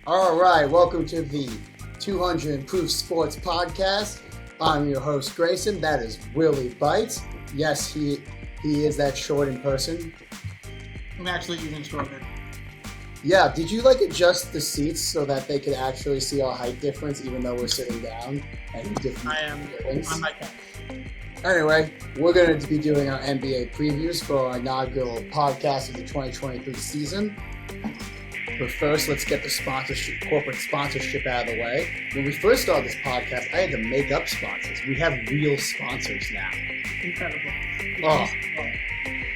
All right, welcome to the 200 Proof Sports Podcast. I'm your host, Grayson. That is Willie Bites. Yes, he is that short in person. I'm actually even shorter. Yeah, did you adjust the seats so that they could actually see our height difference even though we're sitting down and different I am buildings? on my couch. Anyway, we're going to be doing our NBA previews for our inaugural podcast of the 2023 season. But first, let's get the corporate sponsorship out of the way. When we first started this podcast, I had to make up sponsors. We have real sponsors now. Incredible. Oh,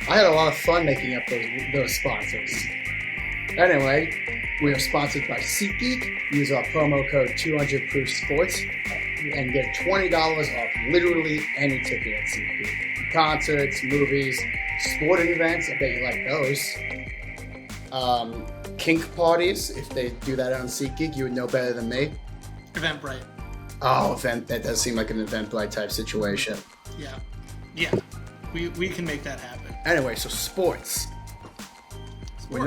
I had a lot of fun making up those sponsors. Anyway, we are sponsored by SeatGeek. Use our promo code 200ProofSports and get $20 off literally any ticket at SeatGeek. Concerts, movies, sporting events. I bet you like those. Kink parties, if they do that on SeatGeek, you would know better than me. Eventbrite. Oh, that does seem like an Eventbrite type situation. Yeah. We can make that happen. Anyway, so sports. We're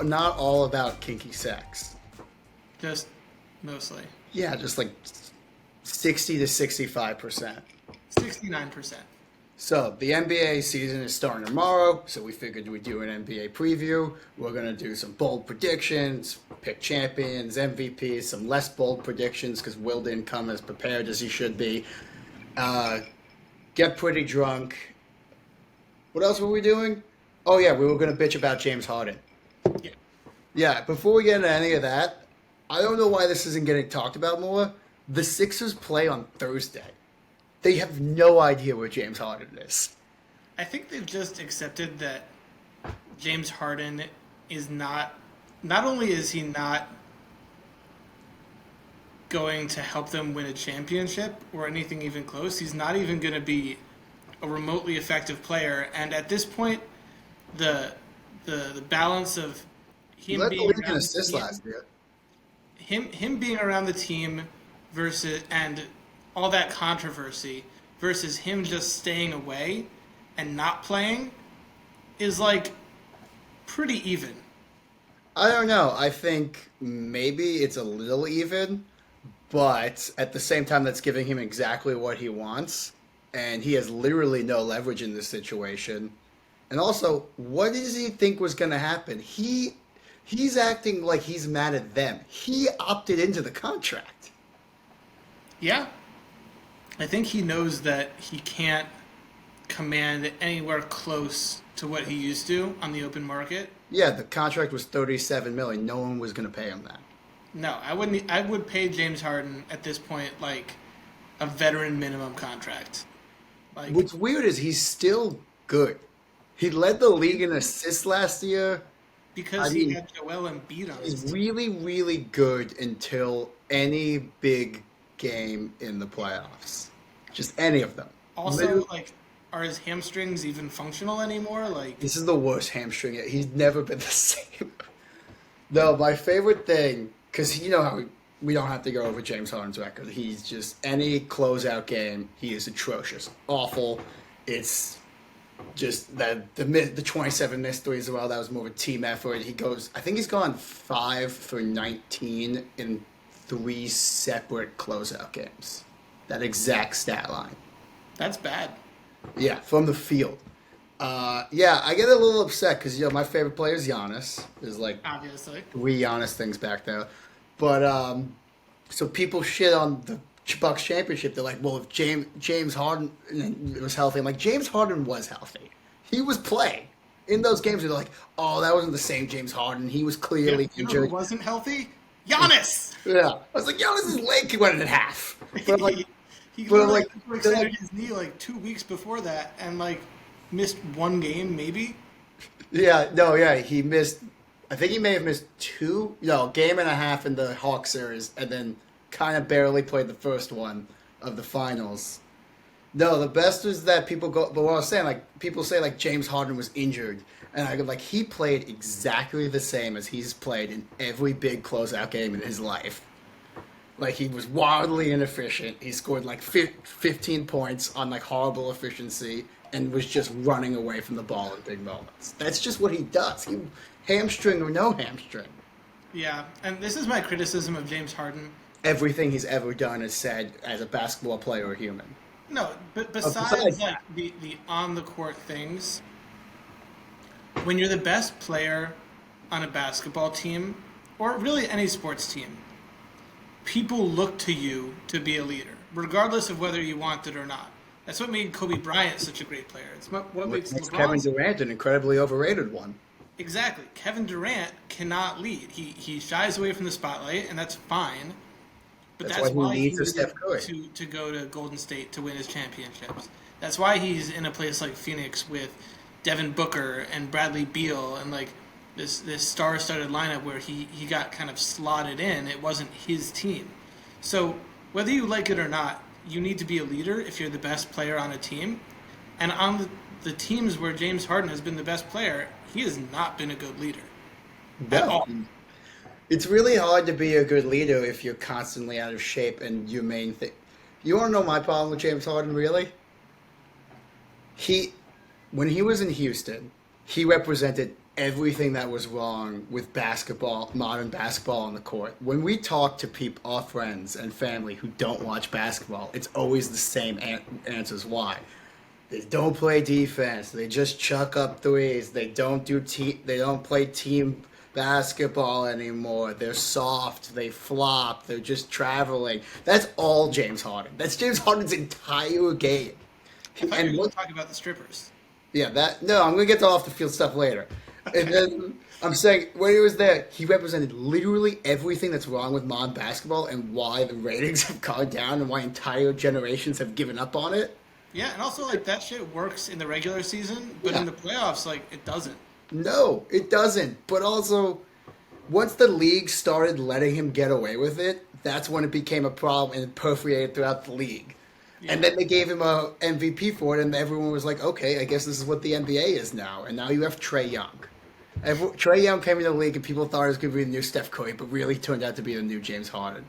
not all about kinky sex. Just mostly. Yeah, just 60 to 65%. 69%. So the NBA season is starting tomorrow, so we figured we'd do an NBA preview. We're going to do some bold predictions, pick champions, MVPs, some less bold predictions because Will didn't come as prepared as he should be. Get pretty drunk. What else were we doing? Oh yeah, we were going to bitch about James Harden. Yeah, before we get into any of that, I don't know why this isn't getting talked about more. The Sixers play on Thursday. They have no idea where James Harden is. I think they've just accepted that James Harden is not only is he not going to help them win a championship or anything even close, he's not even going to be a remotely effective player. And at this point, the balance of him being around assists last year. Him being around the team versus and all that controversy versus him just staying away and not playing is pretty even. I don't know. I think maybe it's a little even, but at the same time, that's giving him exactly what he wants, and he has literally no leverage in this situation. And also, what does he think was going to happen? He's acting like he's mad at them. He opted into the contract. Yeah. I think he knows that he can't command anywhere close to what he used to on the open market. Yeah, the contract was $37 million. No one was going to pay him that. No, I wouldn't. I would pay James Harden at this point a veteran minimum contract. What's weird is he's still good. He led the league in assists last year. Because he had Joel Embiid on his He's team. really, really good until any big game in the playoffs. Just any of them. Also, are his hamstrings even functional anymore? This is the worst hamstring yet. He's never been the same. No, my favorite thing, because you know how we don't have to go over James Harden's record. He's just, any closeout game, he is atrocious. Awful. It's just the 27 missed threes as well. That was more of a team effort. I think he's gone 5 for 19 in 3 separate closeout games. That exact stat line. That's bad. Yeah, from the field. I get a little upset because my favorite player is Giannis. There's Obviously 3 Giannis things back there, but so people shit on the Bucks championship. They're like, well, if James Harden was healthy, I'm like, James Harden was healthy. He was playing in those games. They're like, oh, that wasn't the same James Harden. He was clearly You know injured. who wasn't healthy? Giannis. Yeah, I was like, Giannis's leg went in half. But he but extended his knee 2 weeks before that and missed 1 game maybe. He missed. I think he may have missed 2, game and a half in the Hawks series, and then kind of barely played the first one of the finals. No, the best was that people go. But what I was saying, people say James Harden was injured, and I go he played exactly the same as he's played in every big closeout game in his life. He was wildly inefficient. He scored 15 points on horrible efficiency, and was just running away from the ball in big moments. That's just what he does. Hamstring or no hamstring. Yeah, and this is my criticism of James Harden. Everything he's ever done is said as a basketball player or human. No, but Besides besides like the on the court things, when you're the best player on a basketball team or really any sports team, people look to you to be a leader, regardless of whether you want it or not. That's what made Kobe Bryant such a great player. It's what what makes makes Kevin LeBron Durant an incredibly overrated one. exactly. Kevin Durant cannot lead. He shies away from the spotlight, and that's fine. But That's why that's he why he needs a needed Steph Curry. to go to Golden State to win his championships. That's why he's in a place like Phoenix with Devin Booker and Bradley Beal and like this star-studded lineup where he got kind of slotted in. It wasn't his team. So whether you like it or not, you need to be a leader if you're the best player on a team. And on the teams where James Harden has been the best player, he has not been a good leader at No. all. It's really hard to be a good leader if you're constantly out of shape and your main thing. You want to know my problem with James Harden, really? He, when he was in Houston, he represented everything that was wrong with basketball, modern basketball on the court. When we talk to people, our friends and family who don't watch basketball, it's always the same answers. Why? They don't play defense. They just chuck up threes. They don't do They don't play team basketball anymore. They're soft. They flop. They're just traveling. That's all James Harden. That's James Harden's entire game. I thought you were And going what? to talk about the strippers. Yeah, that. No, I'm gonna get to off the field stuff later. And then I'm saying when he was there, he represented literally everything that's wrong with modern basketball and why the ratings have gone down and why entire generations have given up on it. Yeah, and also like that shit works in the regular season, but Yeah. in the playoffs, like it doesn't. No, it doesn't. But also, once the league started letting him get away with it, that's when it became a problem and it perforated throughout the league. And Yeah. then they gave him a MVP for it, and everyone was like, "Okay, I guess this is what the NBA is now." And now you have Trey Young. Trey Young came into the league, and people thought it was going to be the new Steph Curry, but really turned out to be the new James Harden.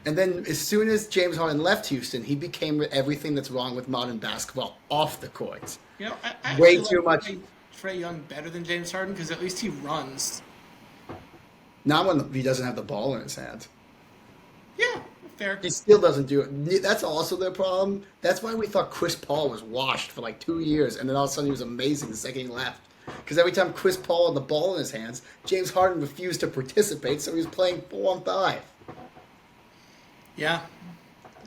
And then as soon as James Harden left Houston, he became everything that's wrong with modern basketball off the court. You know, I Way actually too like much. Trey Young better than James Harden because at least he runs. Not when he doesn't have the ball in his hand. Yeah, fair. He still doesn't do it. That's also their problem. That's why we thought Chris Paul was washed for like 2 years, and then all of a sudden he was amazing the second he left. Because every time Chris Paul had the ball in his hands, James Harden refused to participate, so he was playing 4-on-5. Yeah,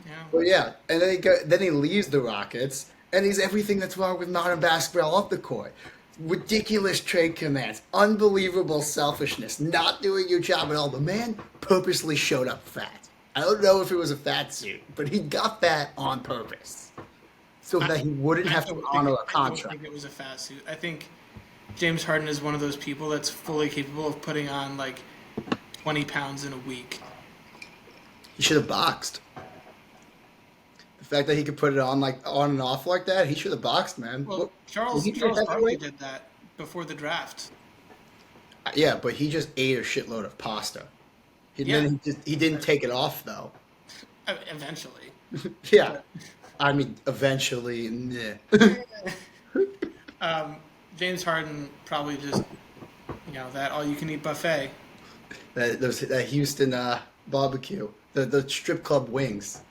yeah. But yeah, and then he leaves the Rockets, and he's everything that's wrong with modern basketball off the court. Ridiculous trade commands, unbelievable selfishness, not doing your job at all. The man purposely showed up fat. I don't know if it was a fat suit, but he got that on purpose. So that he wouldn't have to honor a I don't contract. think it was a fat suit. I think James Harden is one of those people that's fully capable of putting on like 20 pounds in a week. He should have boxed. The fact that he could put it on and off like that, he should have boxed, man. Well, Was he Charles Barkley heavyweight? did that before the draft. Yeah, but he just ate a shitload of pasta. Yeah. Then he didn't take it off though. Eventually. Yeah, I mean, eventually, James Harden probably just, that all-you-can-eat buffet. that Houston barbecue, the strip club wings.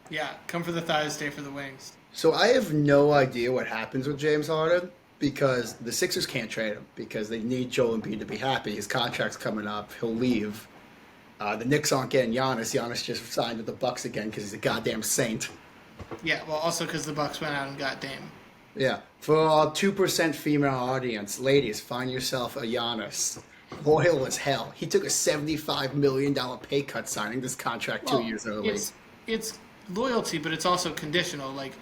Yeah, come for the thighs, stay for the wings. So I have no idea what happens with James Harden because the Sixers can't trade him because they need Joel Embiid to be happy. His contract's coming up. He'll leave. The Knicks aren't getting Giannis. Giannis just signed with the Bucks again because he's a goddamn saint. Yeah, well, also because the Bucks went out and got Dame. Yeah. For our 2% female audience, ladies, find yourself a Giannis. Loyal as hell. He took a $75 million pay cut signing this contract 2 years early. It's loyalty, but it's also conditional. Like,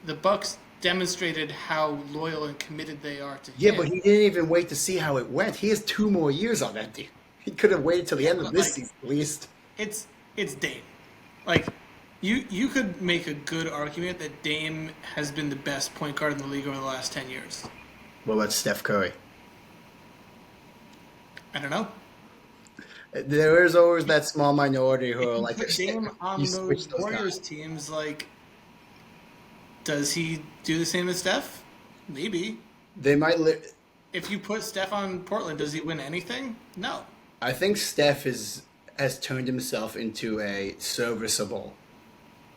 the Bucks demonstrated how loyal and committed they are to him. Yeah, but he didn't even wait to see how it went. He has 2 more years on that deal. He could have waited till the end of this season at least. It's Dame. Like, you could make a good argument that Dame has been the best point guard in the league over the last 10 years. What about Steph Curry? I don't know. There is always that small minority who are like, Put Dame on you switch those those Warriors guys. teams, like, does he do the same as Steph? Maybe. They might. If you put Steph on Portland, does he win anything? No. I think Steph has turned himself into a serviceable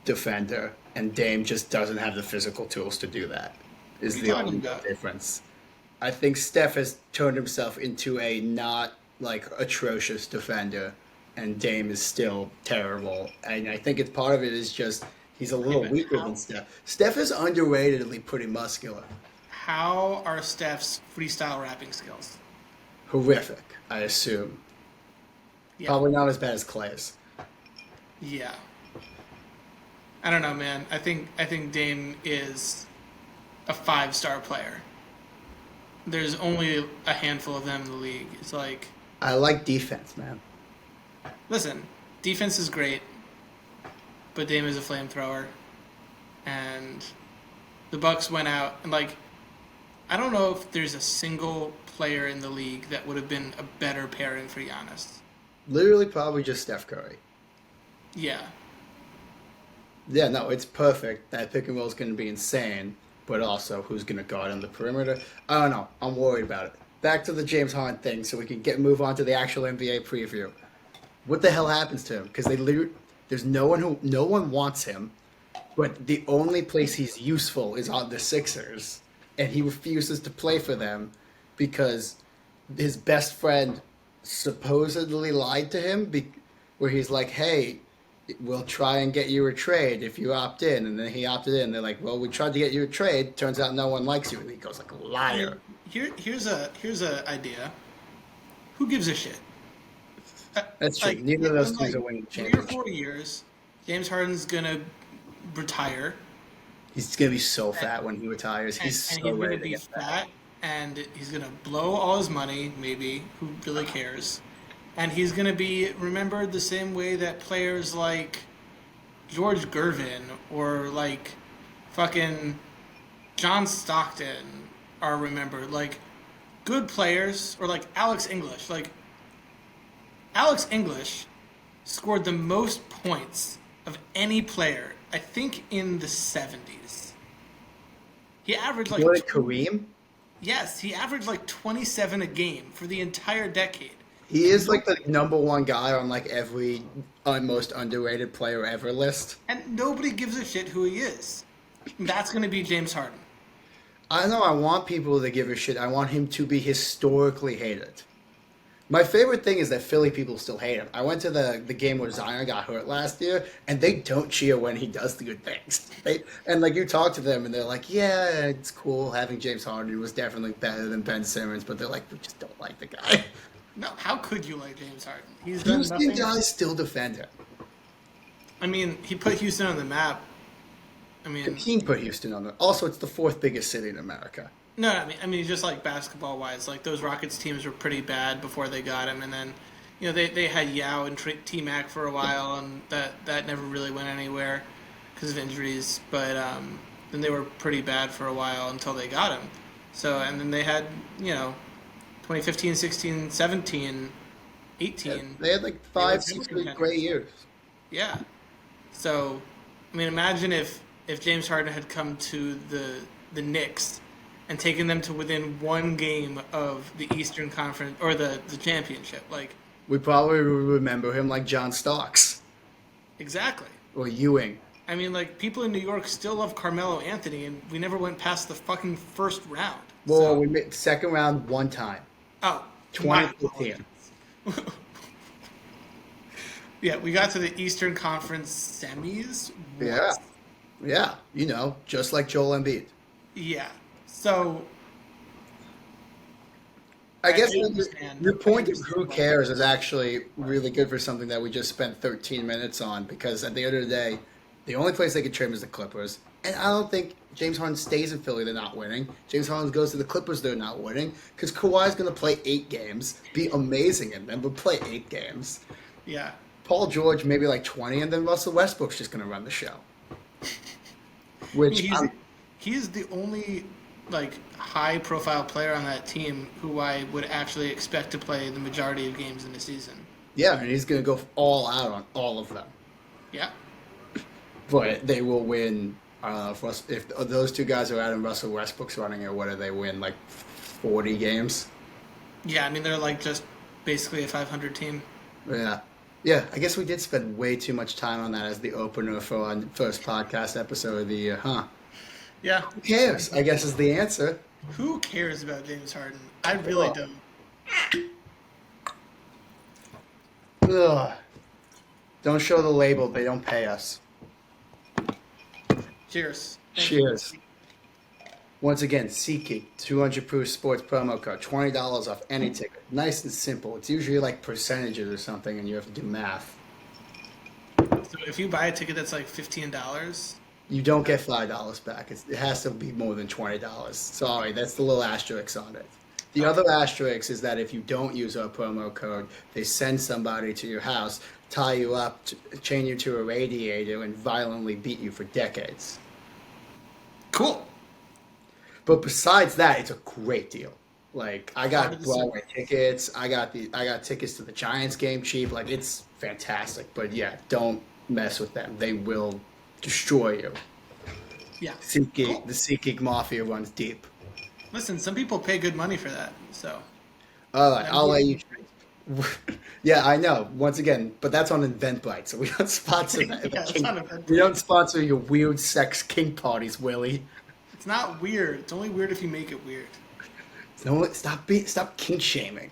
defender, and Dame just doesn't have the physical tools to do that. What are Is you the talking only real about? difference. I think Steph has turned himself into a not like atrocious defender, and Dame is still terrible. And I think it's part of it is just he's a Okay, little but weaker than Steph. Steph is underratedly pretty muscular. how are Steph's freestyle rapping skills? Horrific, I assume. Yeah, Probably not as bad as Clay's. yeah. I don't know, man. I think Dame is a 5-star player. There's only a handful of them in the league. It's like, I like defense, man. listen, defense is great, but Dame is a flamethrower, and the Bucks went out and like I don't know if there's a single player in the league that would have been a better pairing for Giannis. Literally, probably just Steph Curry. Yeah, Yeah, no, it's perfect. That pick and roll is going to be insane, but also who's going to guard on the perimeter? I don't know. I'm worried about it. Back to the James Harden thing, so we can move on to the actual NBA preview. What the hell happens to him? Because they literally, there's no one wants him, but the only place he's useful is on the Sixers, and he refuses to play for them because his best friend supposedly lied to him, where he's like, "Hey, we'll try and get you a trade if you opt in," and then he opted in. They're like, "Well, we tried to get you a trade. Turns out no one likes you," and he goes like, I mean, "Liar." here's a idea. Who gives a shit? Uh, That's true. like Neither of those in teams like are winning the 3 or 4 championship. years, James Harden's gonna retire, He's gonna be so fat when he retires. and, He's and so he's gonna ready to be get fat. fat, and he's gonna blow all his money. Maybe who really cares? And he's gonna be remembered the same way that players like George Gervin or like fucking John Stockton are remembered. Like good players or like Alex English. Like Alex English scored the most points of any player, I think, in the 70s. He averaged like What Kareem? yes, he averaged like 27 a game for the entire decade. He And is no, like the number one guy on like every most underrated player ever list. and nobody gives a shit who he is. That's going to be James Harden. I know I want people to give a shit. I want him to be historically hated. My favorite thing is that Philly people still hate him. I went to the game where Zion got hurt last year, and they don't cheer when he does the good things. And like you talk to them, and they're like, "Yeah, it's cool having James Harden. He was definitely better than Ben Simmons," but they're like, "We just don't like the guy." No, how could you like James Harden? He's done Houston nothing. guys still defend him. I mean, he put Houston on the map. I The mean, team put Houston on it. Also, it's the fourth biggest city in America. no, I mean, just like basketball wise, like those Rockets teams were pretty bad before they got him, and then, they had Yao and T Mac for a while, and that never really went anywhere because of injuries. But then they were pretty bad for a while until they got him. So and then they had 2015, 16, 17, Yeah, 18. they had like They were five, title 6 great contenders. years. Yeah. So, I mean, imagine if James Harden had come to the Knicks and taken them to within one game of the Eastern Conference or the championship. Like, We probably would remember him like John Starks exactly. or Ewing. I mean, like, people in New York still love Carmelo Anthony, and we never went past the fucking first round. Well, So, we made second round one time, oh, my 2015. apologies. Yeah, we got to the Eastern Conference semis Yeah, once. yeah, just like Joel Embiid. Yeah. So, I I guess understand. your I point of understand who why. cares is actually really good for something that we just spent 13 minutes on because at the end of the day, the only place they could trim is the Clippers. And I don't think James Harden stays in Philly, they're not winning. James Harden goes to the Clippers, they're not winning. Because Kawhi's going to play 8 games, be amazing in them, but play 8 games. Yeah. Paul George maybe like 20, and then Russell Westbrook's just going to run the show. I mean, Which, he's the only like high profile player on that team who I would actually expect to play the majority of games in the season. yeah, and he's going to go all out on all of them. Yeah. But they will win. I don't know if those two guys are out and Russell Westbrook's running it. What do they win? Like 40 games? Yeah, I mean they're like just basically a 500 team. Yeah. Yeah, I guess we did spend way too much time on that as the opener for our first podcast episode of the year, huh? Yeah. Who cares? I guess is the answer. Who cares about James Harden? I really Ugh. don't. Ugh. Don't show the label. They don't pay us. Cheers. Thank you. Cheers. Once again, SeatGeek, 200 proof sports promo code, $20 off any ticket. Nice and simple. It's usually like percentages or something, and you have to do math. So if you buy a ticket that's like $15, You don't get $5 back. It has to be more than $20. Sorry, that's the little asterisk on it. The other asterisk is that if you don't use our promo code, they send somebody to your house, tie you up, chain you to a radiator, and violently beat you for decades. cool. But besides that, it's a great deal. Like I got 100%. Broadway tickets. I got tickets to the Giants game cheap. Like it's fantastic. But yeah, don't mess with them. They will destroy you. Yeah. SeatGeek, Cool. the SeatGeek mafia runs deep. Listen, some people pay good money for that. So All right, I'll let you. Yeah, I know. Once again, but that's on Eventbrite, so we don't sponsor that. Yeah, it's on Eventbrite. We don't sponsor your weird sex kink parties, Willie. it's not weird. It's only weird if you make it weird. No, stop kink shaming.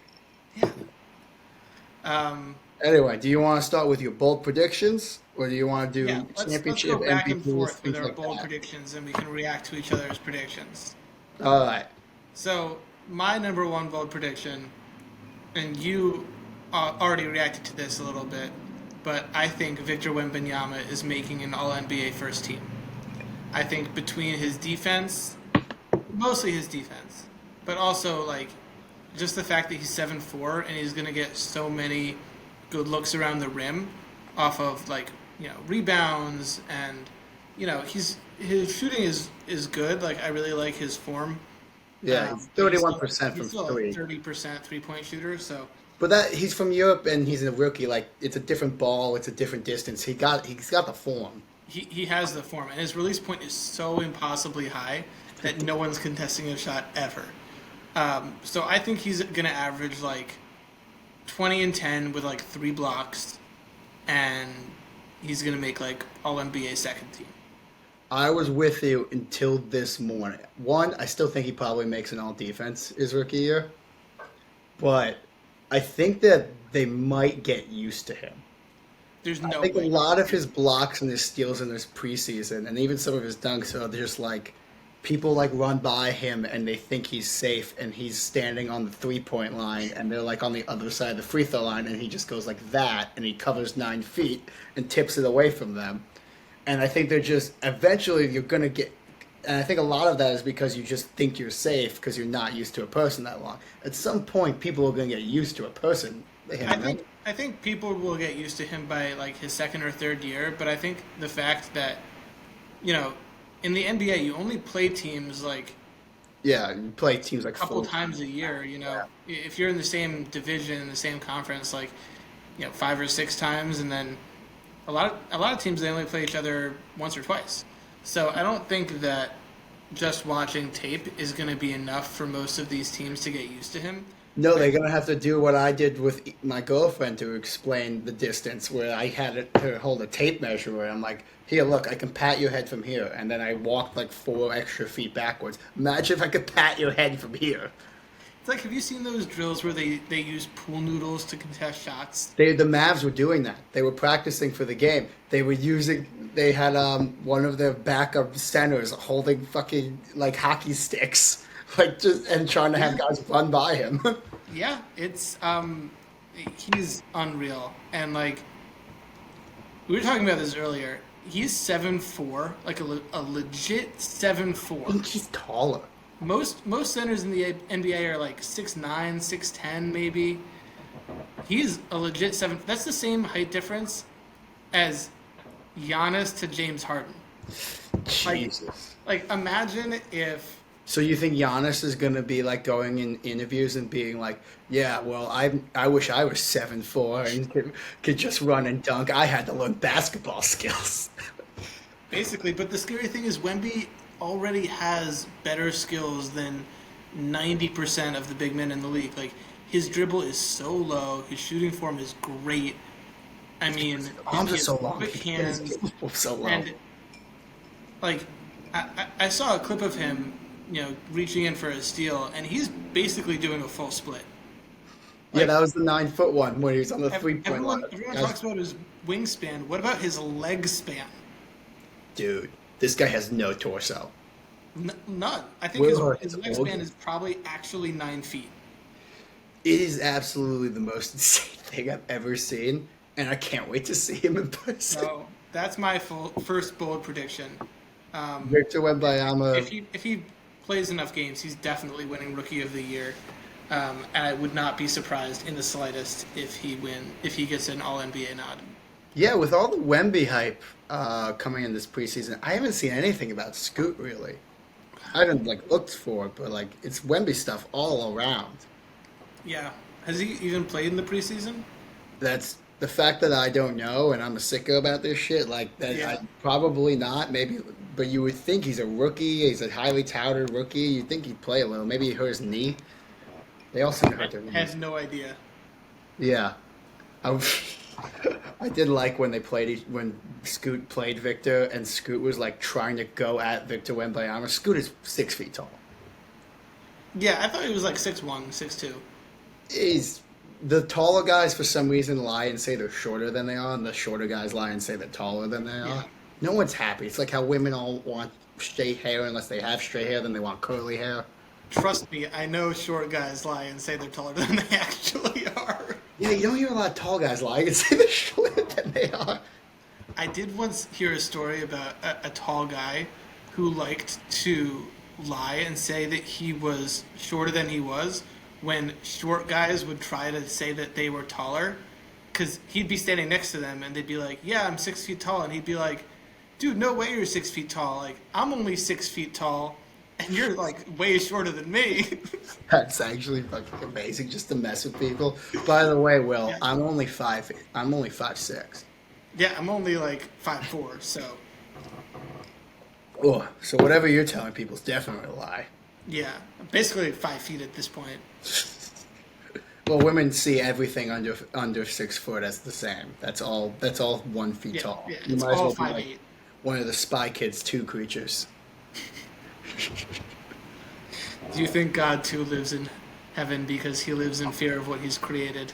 Yeah. Anyway, do you want to start with your bold predictions, or do you want to do Yeah. Let's championship go back and MVPs, forth with things our like bold that? predictions, and we can react to each other's predictions. All right. So my number one bold prediction, and you already reacted to this a little bit, but I think Victor Wembanyama is making an All-NBA first team. I think between his defense, mostly his defense, but also like just the fact that he's 7'4" and he's gonna get so many good looks around the rim off of like rebounds, and his shooting is good. Like I really like his form. Yeah, he's 31% from He's still three. 30% 3-point shooter. So But that he's from Europe and he's a rookie. Like it's a different ball, it's a different distance. He's got the form. he has the form, and his release point is so impossibly high that no one's contesting a shot ever. So I think he's gonna average like 20 and 10 with like 3 blocks, and he's gonna make like All NBA second team. I was with you until this morning. One, I still think he probably makes an all defense his rookie year. But I think that they might get used to him. There's I no think way. a lot of his blocks and his steals in this preseason, and even some of his dunks, are just like people like run by him and they think he's safe, and he's standing on the 3-point line, and they're like on the other side of the free throw line, and he just goes like that, and he covers 9 feet and tips it away from them. And I think they're just eventually you're gonna get. And I think a lot of that is because you just think you're safe because you're not used to a person that long. At some point, people are going to get used to a person. I think people will get used to him by like his second or third year, but I think the fact that in the NBA you only play teams like Yeah, you play teams like a couple 4 times a year. If you're in the same division, in the same conference, like 5 or 6 times, and then a lot of teams they only play each other once or twice. So I don't think that just watching tape is going to be enough for most of these teams to get used to him. No, they're going to have to do what I did with my girlfriend to explain the distance, where I had her hold a tape measure. I'm like, here, look, I can pat your head from here. And then I walked like 4 extra feet backwards. Imagine if I could pat your head from here. It's like, have you seen those drills where they use pool noodles to contest shots? The Mavs were doing that. They were practicing for the game. They had one of their backup centers holding fucking like hockey sticks, and trying to have guys run by him. Yeah, it's he's unreal. And like we were talking about this earlier, he's 7'4", like a legit 7'4". I think he's taller. Most centers in the NBA are like 6'9", 6'10", maybe. He's a legit 7. That's the same height difference as Giannis to James Harden. Jesus. Like imagine if. So you think Giannis is going to be like going in interviews and being like, yeah, well, I wish I was 7'4" and could just run and dunk. I had to learn basketball skills. Basically, but the scary thing is Wemby already has better skills than 90% of the big men in the league. Like his dribble is so low. His shooting form is great. I mean, Arms he are has so long. quick hands, So low. and like I saw a clip of him, reaching in for a steal, and he's basically doing a full split. Yeah, Like that was the 9 foot one when he was on the 3 point line. everyone talks about his wingspan. What about his leg span? Dude, this guy has no torso. None. I think Will Hurt his is leg old. span is probably actually 9 feet. It is absolutely the most insane thing I've ever seen, and I can't wait to see him in person. So that's my first bold prediction. Victor Wembanyama. If he plays enough games, he's definitely winning Rookie of the Year. And I would not be surprised in the slightest if he gets an All NBA nod. Yeah, with all the Wemby hype coming in this preseason, I haven't seen anything about Scoot really. I haven't looked for it, but it's Wemby stuff all around. Yeah. Has he even played in the preseason? That's the fact that I don't know, and I'm a sicko about this shit. That, Yeah. probably not. Maybe, but you would think he's a rookie. He's a highly touted rookie. You'd think he'd play a little. Maybe he hurt his knee. They all seem to hurt their I knees. had no idea. Yeah, I, I did like when when Scoot played Victor, and Scoot was trying to go at Victor Wembanyama. Scoot is 6 feet tall. Yeah, I thought he was like 6'1", 6'2". He's the taller guys for some reason lie and say they're shorter than they are, and the shorter guys lie and say they're taller than they are. Yeah. No one's happy. It's like how women all want straight hair unless they have straight hair, then they want curly hair. Trust me, I know short guys lie and say they're taller than they actually are. Yeah, you don't hear a lot of tall guys lie and say they're shorter than they are. I did once hear a story about a tall guy who liked to lie and say that he was shorter than he was when short guys would try to say that they were taller, because he'd be standing next to them and they'd be like, yeah, I'm 6 feet tall, and he'd be like, dude, no way you're 6 feet tall. I'm only 6 feet tall and you're way shorter than me. That's actually fucking amazing just to mess with people. By the way, Will, Yeah. I'm only 5'6". Yeah, I'm only 5'4", so Oh, so whatever you're telling people is definitely a lie. yeah, I'm basically 5 feet at this point. Well, women see everything under 6 foot as the same. That's all 1 feet Yeah, tall. yeah, You it's might as all well be 5'8". one of the Spy Kids 2 creatures. Do you think God too lives in heaven because he lives in fear of what he's created?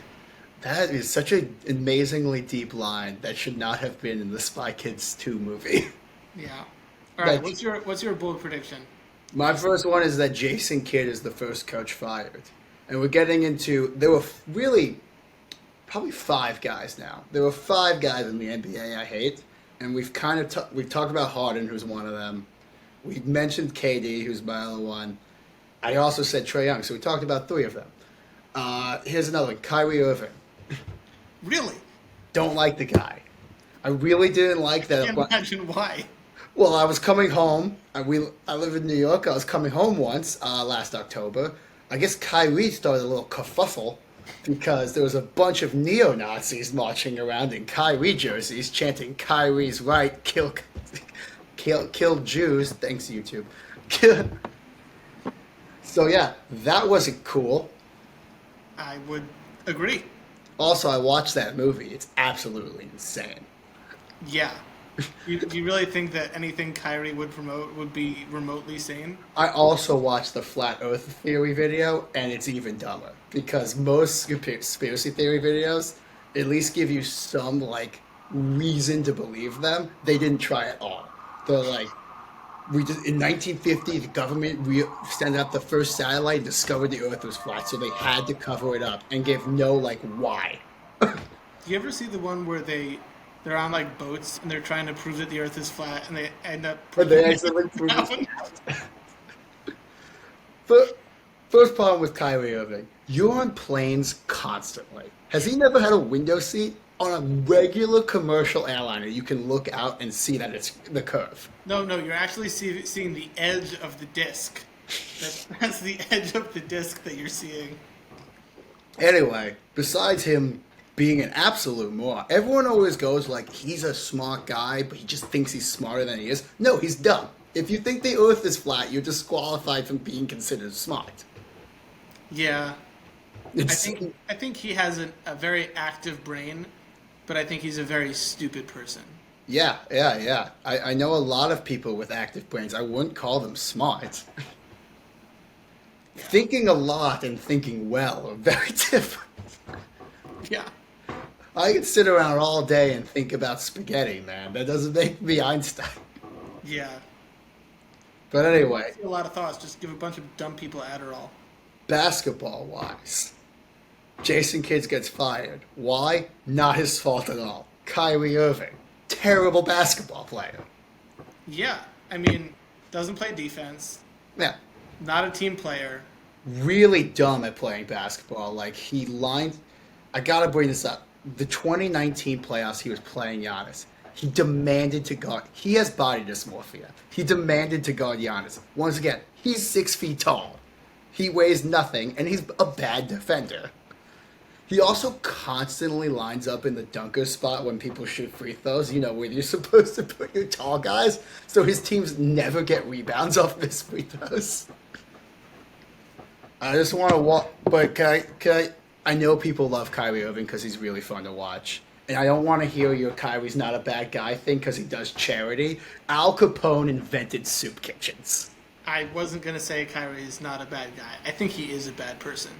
That is such an amazingly deep line that should not have been in the Spy Kids 2 movie. Yeah. All right. That's- What's your bold prediction? My first one is that Jason Kidd is the first coach fired. And we're getting into, there were really probably 5 guys now. There were 5 guys in the NBA I hate. And we've kind of, we've talked about Harden, who's one of them. We mentioned KD, who's my other one. I also said Trae Young, so we talked about 3 of them. Here's another one, Kyrie Irving. Really? Don't like the guy. I really didn't like that. Can't imagine why. Well, I was coming home. I live in New York. I was coming home once last October. I guess Kyrie started a little kerfuffle because there was a bunch of neo-Nazis marching around in Kyrie jerseys chanting Kyrie's right, kill Jews. Thanks, YouTube. So yeah, that wasn't cool. I would agree. Also, I watched that movie. It's absolutely insane. Yeah. Do you really think that anything Kyrie would promote would be remotely sane? I also watched the Flat Earth Theory video, and it's even dumber. Because most conspiracy theory videos at least give you some, reason to believe them. They didn't try at all. They're like, in 1950, the government sent out the first satellite and discovered the Earth was flat, so they had to cover it up and give no, why. Do you ever see the one where they're on boats and they're trying to prove that the Earth is flat and they end up But they proving accidentally proved it's it. down? First problem with Kyrie Irving, you're on planes constantly. Has he never had a window seat? On a regular commercial airliner, you can look out and see that it's the curve. No, you're actually seeing the edge of the disc. That's the edge of the disc that you're seeing. Anyway, besides him being an absolute moron, everyone always goes he's a smart guy, but he just thinks he's smarter than he is. No, he's dumb. If you think the Earth is flat, you're disqualified from being considered smart. Yeah. I It's think he has a very active brain, but I think he's a very stupid person. yeah. I know a lot of people with active brains. I wouldn't call them smart. Yeah. Thinking a lot and thinking well are very different. Yeah. I could sit around all day and think about spaghetti, man. That doesn't make me Einstein. Yeah. But If you want anyway, to see a lot of thoughts, just give a bunch of dumb people Adderall. basketball wise, Jason Kidd gets fired. Why? Not his fault at all. Kyrie Irving, terrible basketball player. Yeah. I mean, doesn't play defense, Yeah, not a team player. really dumb at playing basketball. Like he lined. I gotta bring this up. The 2019 playoffs, he was playing Giannis. He demanded to guard. He has body dysmorphia. He demanded to guard Giannis. Once again, he's 6 feet tall. He weighs nothing, and he's a bad defender. He also constantly lines up in the dunker spot when people shoot free throws, where you're supposed to put your tall guys, so his teams never get rebounds off of his free throws. I just want to walk, but I know people love Kyrie Irving because he's really fun to watch. And I don't want to hear your Kyrie's not a bad guy thing because he does charity. Al Capone invented soup kitchens. I wasn't gonna say Kyrie is not a bad guy. I think he is a bad person.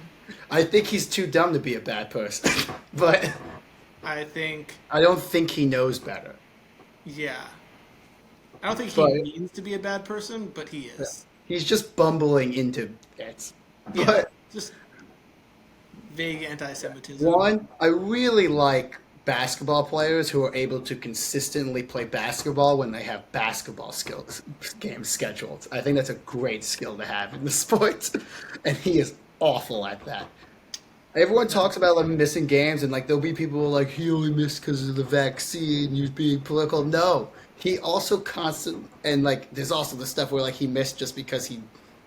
I think he's too dumb to be a bad person, but I think, I don't think he knows better. yeah. I don't think he But means to be a bad person, but he is. he's just bumbling into it. Yeah. But Just vague anti-Semitism. one, I really like basketball players who are able to consistently play basketball when they have basketball skills games scheduled. I think that's a great skill to have in the sport, and he is awful at that. Everyone talks about like missing games, and like there'll be people who are like he only missed because of the vaccine. He was being political. No, he also constant and like there's also the stuff where like he missed just because he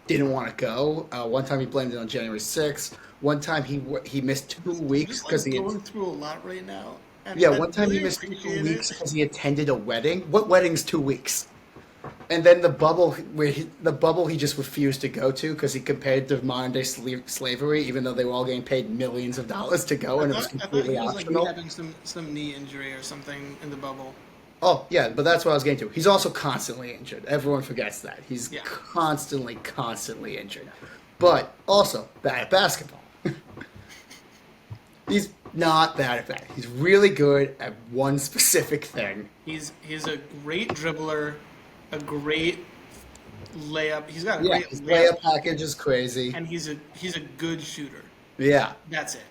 didn't want to go. One time he blamed it on January 6th. One time he missed two You're weeks just because like he going through a lot right now. And yeah, I one time he really missed two appreciate weeks it. because he attended a wedding. What wedding's 2 weeks? And then the bubble he just refused to go to because he compared to modern day slavery, even though they were all getting paid millions of dollars to go, and it was I thought completely he was like optional. having some knee injury or something in the bubble. Oh yeah, but that's what I was getting to. He's also constantly injured. Everyone forgets that he's Yeah. constantly injured. But also bad at basketball. He's not bad at that. He's really good at one specific thing. He's a great dribbler, a great layup. He's got a Yeah, great his layup, layup package is crazy. and he's a good shooter. Yeah, That's it.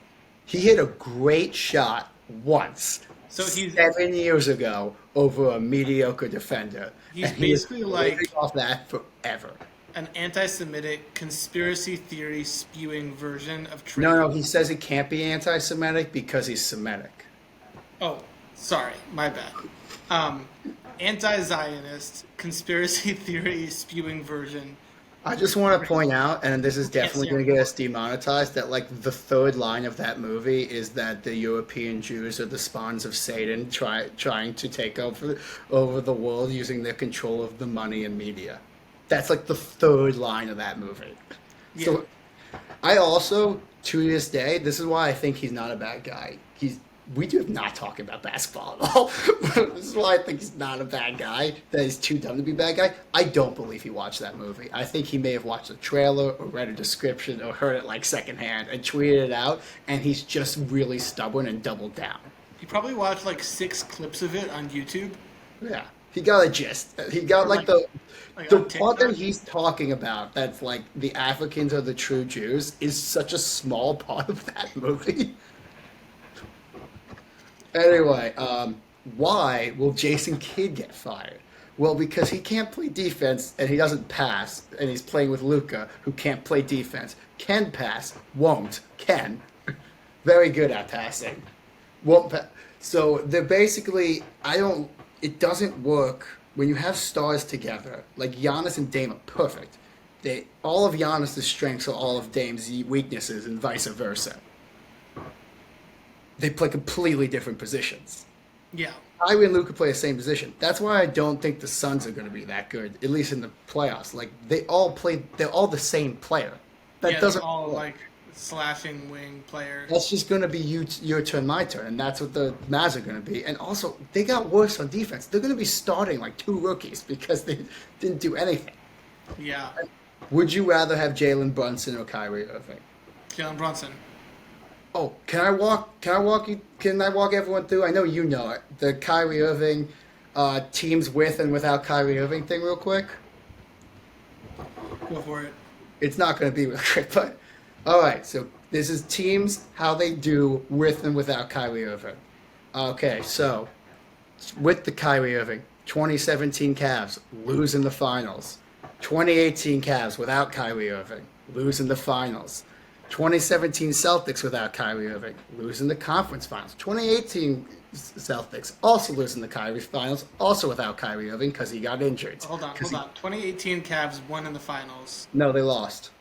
he hit a great shot once So he's 7 years ago over a mediocre defender. He's and he was basically like living off that forever. an anti-Semitic conspiracy theory spewing version of No, Trey. he says he can't be anti-Semitic because he's Semitic. Oh, sorry, my bad. Anti-Zionist conspiracy theory spewing version. I just want to point out, and this is Can't definitely say going to get us demonetized, that like the third line of that movie is that the European Jews are the spawns of Satan trying to take over the world using their control of the money and media. That's like the third line of that movie. Yeah. So I also, to this day, this is why I think he's not a bad guy. We do not talk about basketball at all. This is why I think he's not a bad guy. That he's too dumb to be a bad guy. I don't believe he watched that movie. I think he may have watched a trailer or read a description or heard it like secondhand and tweeted it out. And he's just really stubborn and doubled down. He probably watched like 6 clips of it on YouTube. Yeah, he got a gist. He got Or like like the on part that TikTok. he's talking about. That's like the Africans are the true Jews is such a small part of that movie. Anyway, why will Jason Kidd get fired? Well, because he can't play defense and he doesn't pass, and he's playing with Luca, who can't play defense. Can pass, won't. Can. Very good at passing. Won't pass. So they're basically, it doesn't work when you have stars together. Like Giannis and Dame are perfect. All of Giannis' strengths are all of Dame's weaknesses, and vice versa. They play completely different positions. Yeah. Kyrie and Luka play the same position. That's why I don't think the Suns are going to be that good, at least in the playoffs. Like they're all the same player. That Yeah, doesn't they're all work. like slashing wing player. That's just going to be your turn, my turn, and that's what the Mavs are going to be. And also, they got worse on defense. They're going to be starting like 2 rookies because they didn't do anything. Yeah, Would you rather have Jalen Brunson or Kyrie Irving? Jalen Brunson. Oh, can I walk? Can I walk you? Can I walk everyone through? I know you know it. The Kyrie Irving teams with and without Kyrie Irving thing, real quick. Go for it. It's not going to be real quick, but all right. So this is teams how they do with and without Kyrie Irving. Okay, so with the Kyrie Irving, 2017 Cavs lose in the finals. 2018 Cavs without Kyrie Irving lose in the finals. 2017 Celtics without Kyrie Irving lose in the conference finals. 2018 Celtics also lose in the Kyrie finals, also without Kyrie Irving because he got injured. Hold on. 2018 Cavs won in the finals. No, they lost.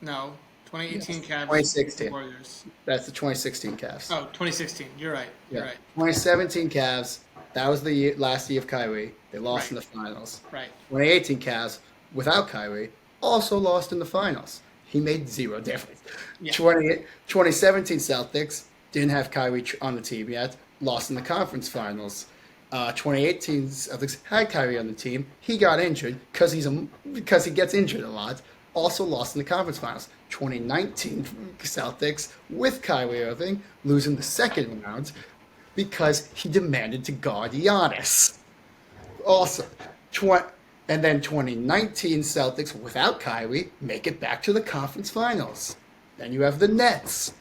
No, 2018 Yes. Cavs. 2016. Warriors. That's the 2016 Cavs. Oh, 2016. You're right. You're right. 2017 Cavs, that was the last year of Kyrie. They lost in the finals. Right. 2018 Cavs, without Kyrie, also lost in the finals. He made zero difference. Yeah. 2017 Celtics didn't have Kyrie on the team yet, lost in the conference finals. 2018 Celtics had Kyrie on the team. He got injured because he gets injured a lot. Also lost in the conference finals. 2019 Celtics with Kyrie Irving losing the second round because he demanded to guard Giannis. Also, and then 2019 Celtics without Kyrie make it back to the conference finals. Then you have the Nets.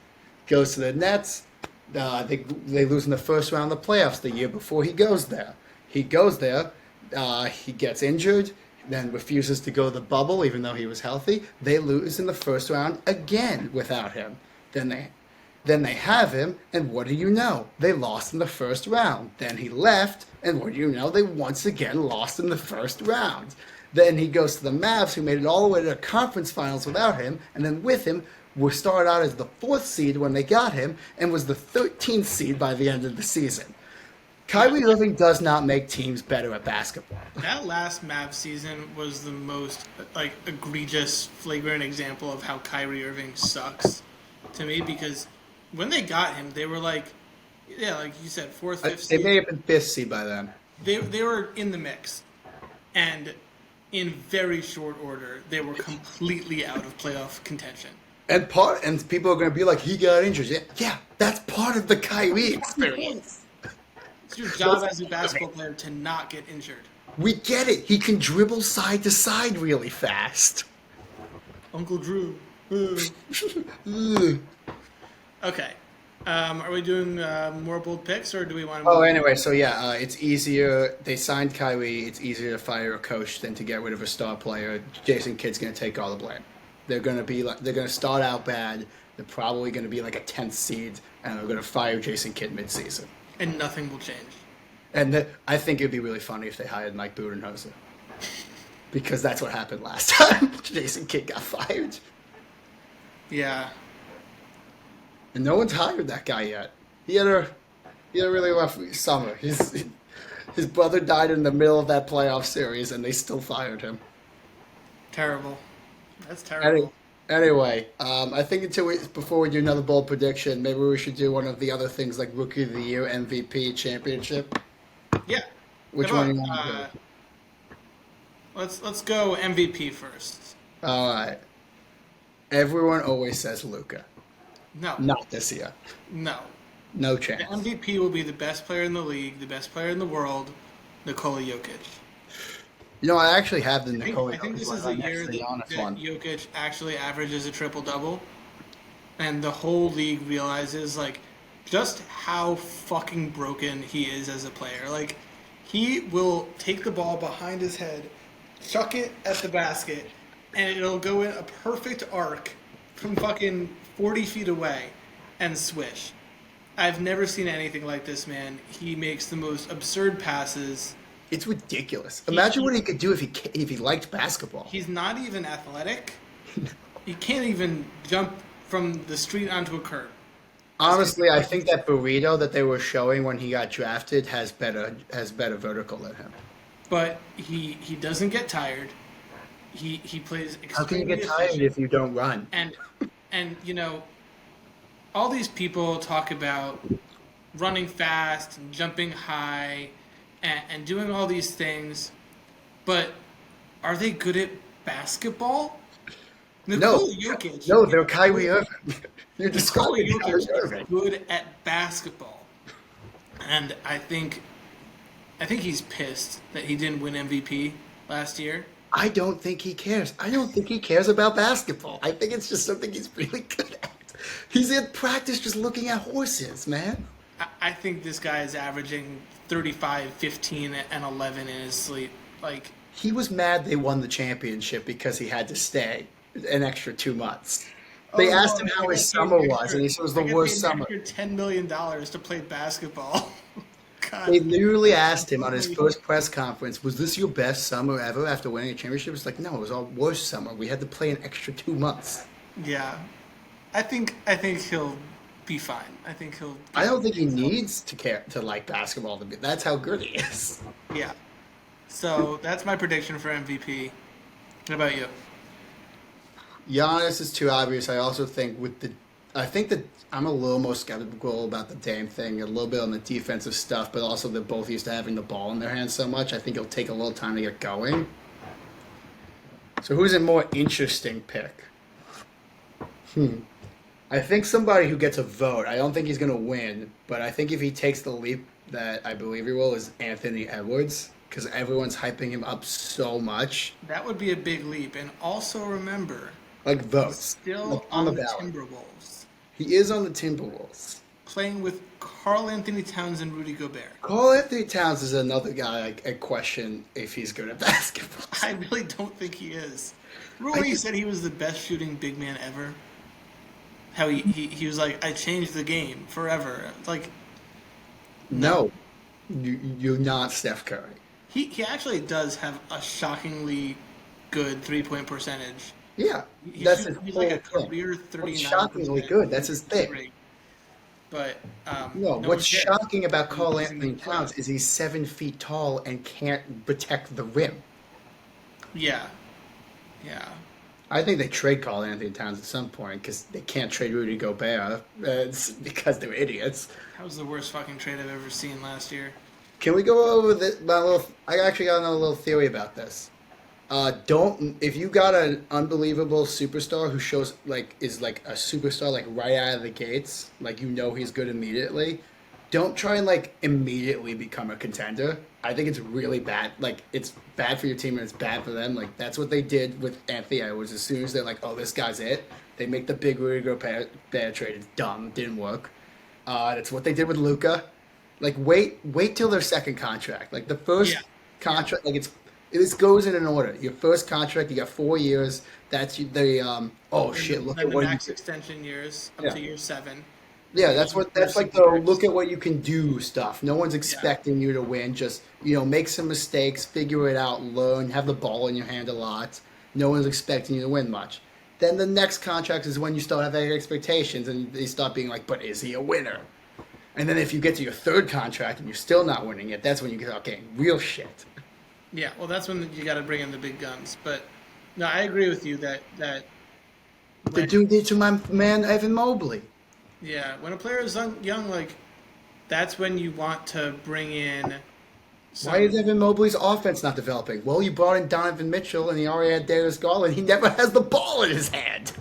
Goes to the Nets. They lose in the first round of the playoffs the year before he goes there. He goes there. He gets injured. Then refuses to go to the bubble even though he was healthy. They lose in the first round again without him. Then they have him, and what do you know? They lost in the first round. Then he left, and what do you know? They once again lost in the first round. Then he goes to the Mavs, who made it all the way to the conference finals without him, and then with him, started out as the 4th seed when they got him, and was the 13th seed by the end of the season. Kyrie Irving does not make teams better at basketball. That last Mavs season was the most egregious, flagrant example of how Kyrie Irving sucks to me because when they got him, they were like you said, 4th, 5th They seed. may have been 5th seed by then. They were in the mix, and in very short order, they were completely out of playoff contention. And people are going to be like, he got injured. Yeah, that's part of the Kyrie experience. It's your job as a basketball player to not get injured. We get it. He can dribble side to side really fast. Uncle Drew. Ugh. Okay. Are we doing more bold picks, or do we want to? Oh, anyway, so yeah, it's easier. They signed Kyrie. It's easier to fire a coach than to get rid of a star player. Jason Kidd's going to take all the blame. They're going to start out bad. They're probably going to be like a 10th seed, and they're going to fire Jason Kidd midseason. And nothing will change. And I think it'd be really funny if they hired Mike Budenholzer. Because that's what happened last time. Jason Kidd got fired. Yeah. And no one's hired that guy yet. He had a really rough summer. His brother died in the middle of that playoff series, and they still fired him. Terrible. That's terrible. Anyway, I think before we do another bold prediction, maybe we should do one of the other things like Rookie of the Year, MVP, Championship. Yeah. Which one do you want to do? Let's go MVP first. All right. Everyone always says Luka. No. Not this year. No. No chance. The MVP will be the best player in the league, the best player in the world, Nikola Jokic. You know, I actually have the Nikola. I think this is the year that Jokic actually averages a triple-double, and the whole league realizes, just how fucking broken he is as a player. He will take the ball behind his head, chuck it at the basket, and it'll go in a perfect arc from fucking 40 feet away and swish. I've never seen anything like this, man. He makes the most absurd passes. It's ridiculous. Imagine what he could do if he liked basketball. He's not even athletic. He can't even jump from the street onto a curb. Honestly, I think that burrito that they were showing when he got drafted has better vertical than him. But he doesn't get tired. He plays extremely How can you get tired efficient. if you don't run? And all these people talk about running fast and jumping high and doing all these things, but are they good at basketball? No, Nikola Jokic no, is they're Kyrie good. Irving. You're Nikola describing Kyrie Jokic is Irving. good at basketball, and I think he's pissed that he didn't win MVP last year. I don't think he cares. I don't think he cares about basketball. I think it's just something he's really good at. He's in practice just looking at horses, man. I think this guy is averaging 35, 15, and 11 in his sleep. Like, He was mad they won the championship because he had to stay an extra 2 months. They oh asked no, him I how his get paid summer an was, extra. and he said it was I the get paid worst an summer. extra $10 million to play basketball. They God, literally asked him on his holy- first press conference, "Was this your best summer ever after winning a championship?" It's like, no, it was our worst summer. We had to play an extra 2 months. yeah. I think he'll be fine. I think he'll I get don't think he himself. needs to care to like basketball to be. That's how good he is. Yeah. So that's my prediction for MVP. What about you? Giannis is too obvious. I also think I think that I'm a little more skeptical about the Dame thing, a little bit on the defensive stuff, but also they're both used to having the ball in their hands so much. I think it'll take a little time to get going. So who's a more interesting pick? I think somebody who gets a vote. I don't think he's going to win, but I think if he takes the leap that I believe he will is Anthony Edwards because everyone's hyping him up so much. That would be a big leap. And also remember, Like he's votes, like still on the on the ballot. Timberwolves, He is on the Timberwolves. playing with Carl Anthony Towns and Rudy Gobert. Carl Anthony Towns is another guy I question if he's good at basketball. I really don't think he is. Remember I when he just, said he was the best shooting big man ever? How he was like, I changed the game forever. Like, no. no, you're not Steph Curry. He actually does have a shockingly good 3-point percentage. Yeah, He that's his shoots, he's like whole a thing. career What's 39% shockingly good? That's his thing. rate. But No, no what's one cares. shocking about Carl He's in the Anthony Towns playoffs. is he's 7 feet tall and can't protect the rim. Yeah. Yeah. I think they trade Carl Anthony Towns at some point because they can't trade Rudy Gobert. It's because they're idiots. That was the worst fucking trade I've ever seen last year. Can we go over this? My little. I actually got another little theory about this. Don't if you got an unbelievable superstar who shows is like a superstar like right out of the gates, like he's good immediately. Don't try and like immediately become a contender. I think it's really bad. Like it's bad for your team and it's bad for them. Like that's what they did with Anthony Edwards. As soon as they're like, oh, this guy's it, they make the big Rudy Gobert trade. It's dumb. Didn't work. That's what they did with Luca. Like wait till their second contract. Like the first Yeah. Yeah. contract, this goes in an order. Your first contract, you got 4 years. That's the oh Then shit, look then at the what max you extension years up yeah. to year 7. Yeah, And then that's first like the years. look at what you can do stuff. No one's Yeah. expecting you to win. Just make some mistakes, figure it out, learn, have the ball in your hand a lot. No one's expecting you to win much. Then the next contract is when you start having expectations and they start being like, but is he a winner? And then if you get to your third contract and you're still not winning it, that's when you get okay, real shit. Yeah, well, that's when you got to bring in the big guns. But no, I agree with you that The when dude did to my man Evan Mobley. yeah, when a player is young, like that's when you want to bring in Why is some. Evan Mobley's offense not developing? Well, you brought in Donovan Mitchell and he already had Darius Garland. He never has the ball in his hand.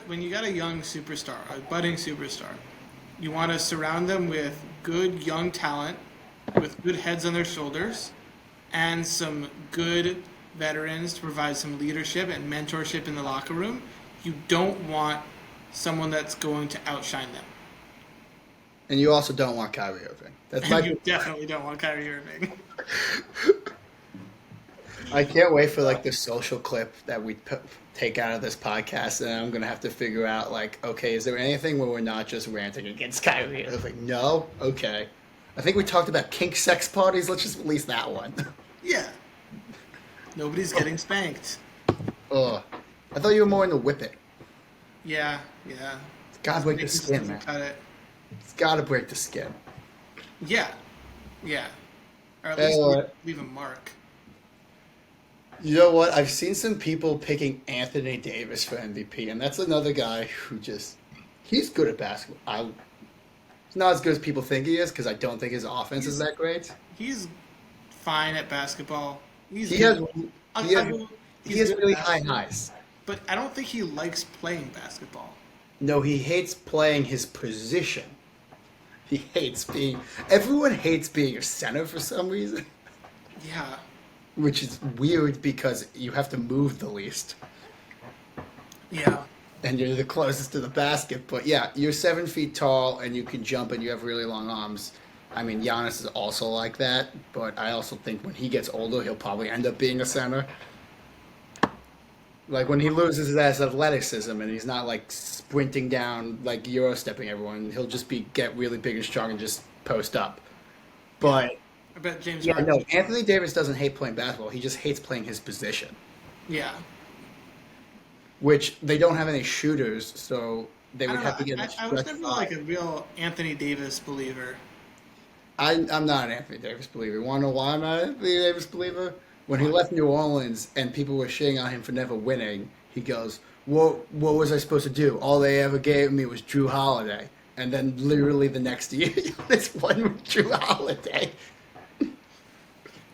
When you got a young superstar, a budding superstar, you want to surround them with good young talent, with good heads on their shoulders, and some good veterans to provide some leadership and mentorship in the locker room. You don't want someone that's going to outshine them. And you also don't want Kyrie Irving. That's And my. you definitely don't want Kyrie Irving. I can't wait for like the social clip that we take out of this podcast, and I'm gonna have to figure out like, okay, is there anything where we're not just ranting against Kyrie Irving? No, okay. I think we talked about kink sex parties. Let's just release that one. Yeah. Nobody's getting spanked. Ugh. I thought you were more into whip it. Yeah, yeah. It's gotta break the Nick just skin, doesn't man. cut it. It's gotta break the skin. Yeah, yeah. Or at Hey, least what? leave a mark. You know what? I've seen some people picking Anthony Davis for MVP, and that's another guy who just He's good at basketball. He's not as good as people think he is because I don't think his offense is He's that great. he's fine at basketball. He's He has good. he has he He's has good at really high basketball, highs. but I don't think he likes playing basketball. No, he hates playing his position. He hates being. Everyone hates being a center for some reason, Yeah, which is weird because you have to move the least yeah. and you're the closest to the basket. But yeah, you're 7 feet tall and you can jump and you have really long arms. I mean, Giannis is also like that, but I also think when he gets older, he'll probably end up being a center. Like when he loses his athleticism and he's not like sprinting down, like Euro stepping everyone, he'll just be get really big and strong and just post up. But I bet James yeah, Harden. no, Anthony Davis doesn't hate playing basketball. He just hates playing his position, Yeah, which they don't have any shooters, so they I would don't know. have to get a I was stretch never five. like a real Anthony Davis believer. I'm not an Anthony Davis believer. You want to know why I'm not an Anthony Davis believer? When he Why? left New Orleans and people were shitting on him for never winning, he goes, What was I supposed to do? All they ever gave me was Drew Holiday." And then literally the next year, this one with Drew Holiday.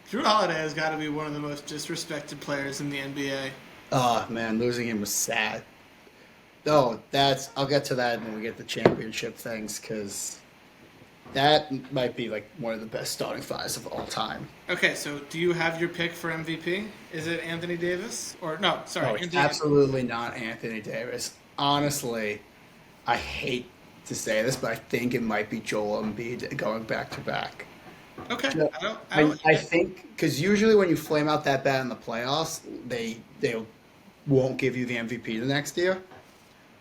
Drew Holiday has got to be one of the most disrespected players in the NBA. Oh man, losing him was sad. Oh, I'll get to that when we get the championship things, because that might be like one of the best starting fives of all time. Okay, so do you have your pick for MVP? Is it Anthony Davis or no? Sorry, No, it's Anthony. absolutely not Anthony Davis. Honestly, I hate to say this, but I think it might be Joel Embiid going back to back. Okay, No, I don't. I think because usually when you flame out that bad in the playoffs, they won't give you the MVP the next year.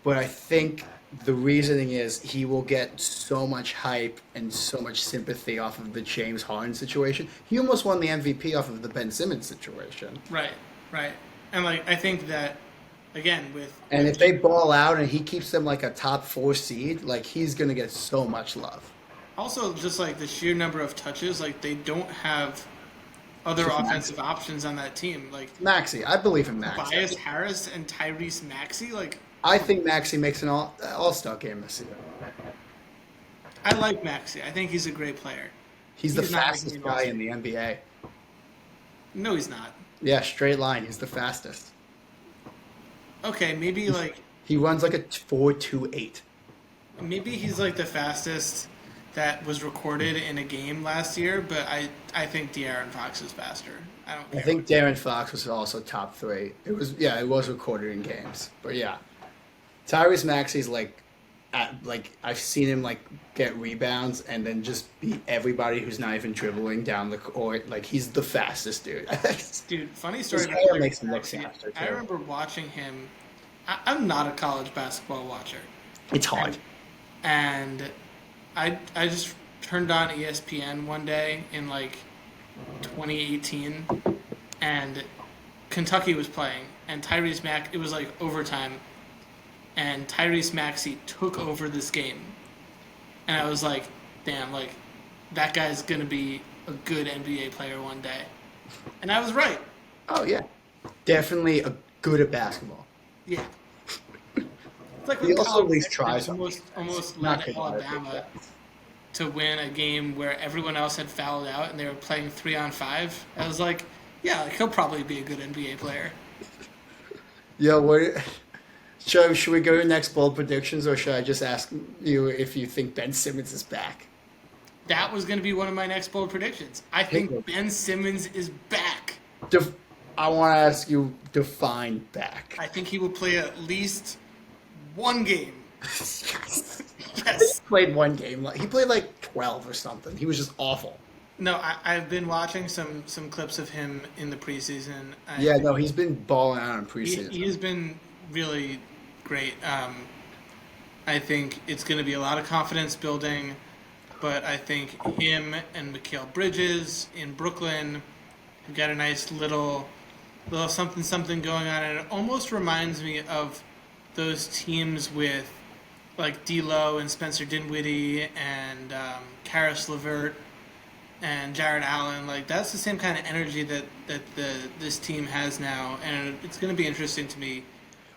But I think the reasoning is he will get so much hype and so much sympathy off of the James Harden situation. He almost won the MVP off of the Ben Simmons situation. Right, right, and like I think that again And with if they ball out and he keeps them like a top 4 seed, like he's gonna get so much love. also just like the sheer number of touches, like they don't have other Just offensive options on that team, like Maxi, I believe in Maxi. Tobias Harris and Tyrese Maxey. Like I think Maxi makes an all-star game this year. I like Maxey. I think he's a great player. He's the He's not fastest making an guy all-star. in the NBA. No, he's not. Yeah, straight line. He's the fastest. Okay, maybe like He runs like a 4.28. maybe he's like the fastest that was recorded in a game last year, but I think De'Aaron Fox is faster. I don't I care. think Darren Fox was also top 3. It was recorded in games. But yeah. Tyrese Maxey's like I've seen him like get rebounds and then just beat everybody who's not even dribbling down the court. Like he's the fastest dude. Dude, funny story His about hair Tyrese makes him look Maxey. faster, I too. remember watching him. I'm not a college basketball watcher, It's hard. and I just turned on ESPN one day in like 2018, and Kentucky was playing, and it was like overtime, and Tyrese Maxey took over this game, and I was like, damn, like that guy's gonna be a good NBA player one day, and I was right. Oh yeah. Definitely good at basketball. Yeah. It's like He when also Colin at least Kaepernick tries something. almost Not led good at it, Alabama but to win a game where everyone else had fouled out and they were playing 3-on-5. I was like, yeah, like, he'll probably be a good NBA player. Yeah, should we go to next bold predictions or should I just ask you if you think Ben Simmons is back? That was going to be one of my next bold predictions. I think Pick Ben Simmons is back. I want to ask you define back. I think he will play at least one game. Yes. Yes. Played one game. He played like 12 or something. He was just awful. No, I've been watching some clips of him in the preseason. Yeah, no, he's been balling out in He preseason. has been really great. I think it's going to be a lot of confidence building, but I think him and Mikal Bridges in Brooklyn have got a nice little something going on, and it almost reminds me of those teams with like D'Lo and Spencer Dinwiddie and Karis LeVert and Jared Allen. Like that's the same kind of energy that this team has now, and it's going to be interesting to me.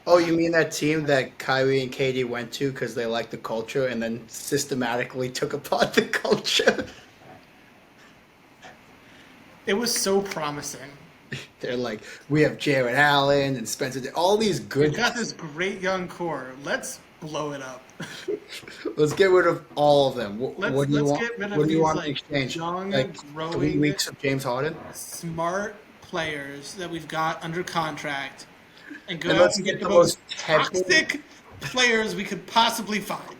Oh, you mean that team that Kyrie and Katie went to because they liked the culture and then systematically took apart the culture? It was so promising. They're like, we have Jared Allen and Spencer, all these We've good. got this great young core. Let's blow it up. Let's get rid of all of them. What do you Let's want? get rid What of do you these want in like exchange? young, Like 3 weeks growing, of James Harden, smart players that we've got under contract, and go and out let's and get get the the most most tepid. toxic players we could possibly find.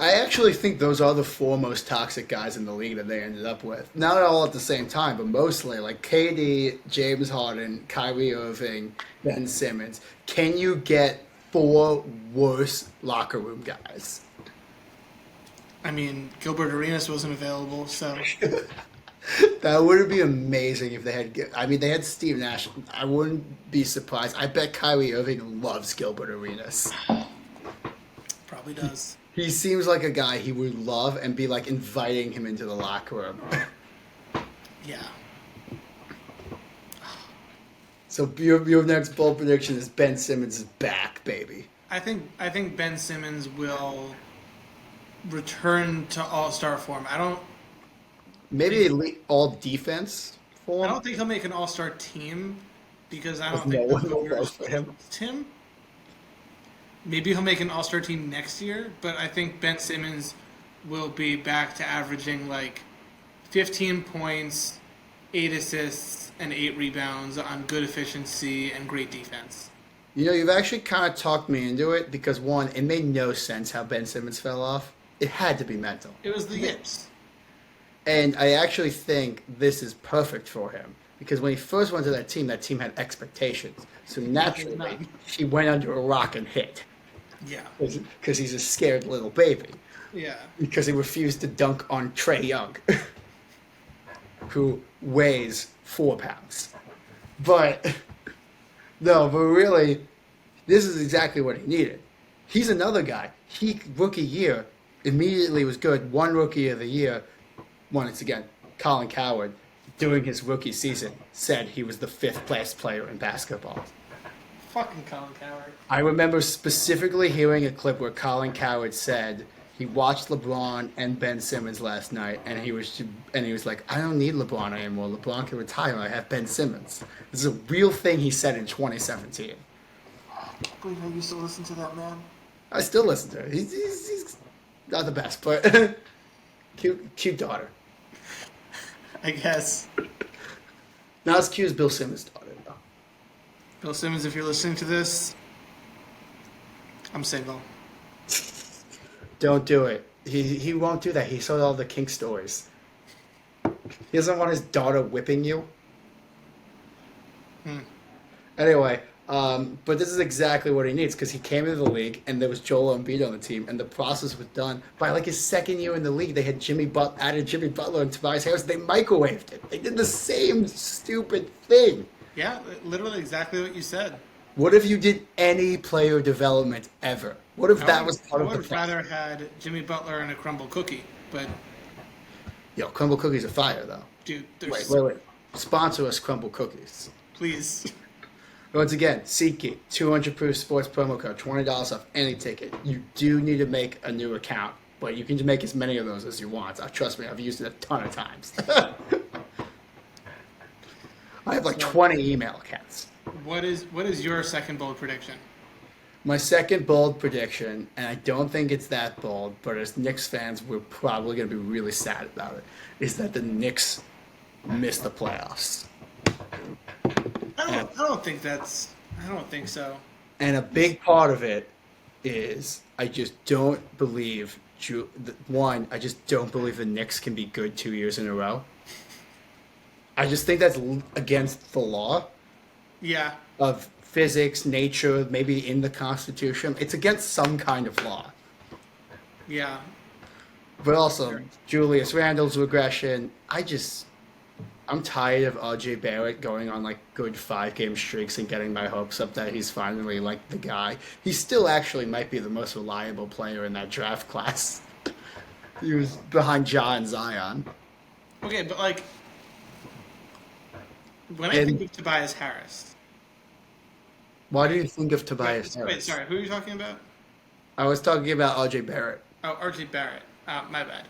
I actually think those are the four most toxic guys in the league that they ended up with. Not all at the same time, but mostly like KD, James Harden, Kyrie Irving, Ben Simmons. Can you get four worse locker room guys? I mean, Gilbert Arenas wasn't available, so That would be amazing if they had. I mean, they had Steve Nash. I wouldn't be surprised. I bet Kyrie Irving loves Gilbert Arenas. probably does. He seems like a guy he would love and be like inviting him into the locker room. Yeah. So your next bold prediction is Ben Simmons is back, baby. I think Ben Simmons will return to All-Star form. Maybe all defense I for him. don't think he'll make an All-Star team because I Because don't no think the one will vote voters for him. trust him. Maybe he'll make an All-Star team next year, but I think Ben Simmons will be back to averaging like 15 points, 8 assists, and 8 rebounds on good efficiency and great defense. You know, you've actually kind of talked me into it because one, it made no sense how Ben Simmons fell off. It had to be mental. It was the yips. And I actually think this is perfect for him because when he first went to that team had expectations. So naturally, not. he went under a rock and hid Yeah. because he's a scared little baby. Yeah. Because he refused to dunk on Trey Young, who weighs 4 pounds. But no, but really, this is exactly what he needed. He's another guy. He rookie year immediately was good. One rookie of the year. Once again, Colin Coward, during his rookie season, said he was the fifth best player in basketball. Fucking Colin Coward. I remember specifically hearing a clip where Colin Coward said he watched LeBron and Ben Simmons last night, and he was like, "I don't need LeBron anymore. LeBron can retire. I have Ben Simmons." This is a real thing he said in 2017. I can't believe I used to listen to that man. I still listen to it. He's not the best, but cute daughter. I guess. Not as cute as Bill Simmons' daughter, though. Bill Simmons, if you're listening to this, I'm single. Don't do it. He won't do that. He sold all the kink stories. He doesn't want his daughter whipping you. Anyway, but this is exactly what he needs because he came into the league and there was Joel Embiid on the team and the process was done by like his second year in the league. They had added Jimmy Butler and Tobias Harris. They microwaved it. They did the same stupid thing. Yeah, literally exactly what you said. What if you did any player development ever? What if that was part I of the would have process? rather had Jimmy Butler and a crumble cookie, but Yo, Crumble Cookies are fire though. dude, Wait. Sponsor us, Crumble Cookies. please. Once again, SeatGeek, 200 proof sports promo code, $20 off any ticket. You do need to make a new account, but you can just make as many of those as you want. Trust me, I've used it a ton of times. I have like 20 email accounts. What is your second bold prediction? My second bold prediction, and I don't think it's that bold, but as Knicks fans, we're probably going to be really sad about it, is that the Knicks miss the playoffs. I don't think so. And a big part of it is I just don't believe I just don't believe the Knicks can be good 2 years in a row. I just think that's against the law Yeah. of physics, nature, maybe in the Constitution. It's against some kind of law. Yeah. But also Julius Randle's regression. I'm tired of RJ Barrett going on like good 5-game streaks and getting my hopes up that he's finally like the guy. He still actually might be the most reliable player in that draft class. He was behind Ja and Zion. Okay, but like when I And- think of Tobias Harris, Why do you think of Wait, Tobias wait, Harris? sorry, who are you talking about? I was talking about RJ Barrett. Oh, RJ Barrett. My bad.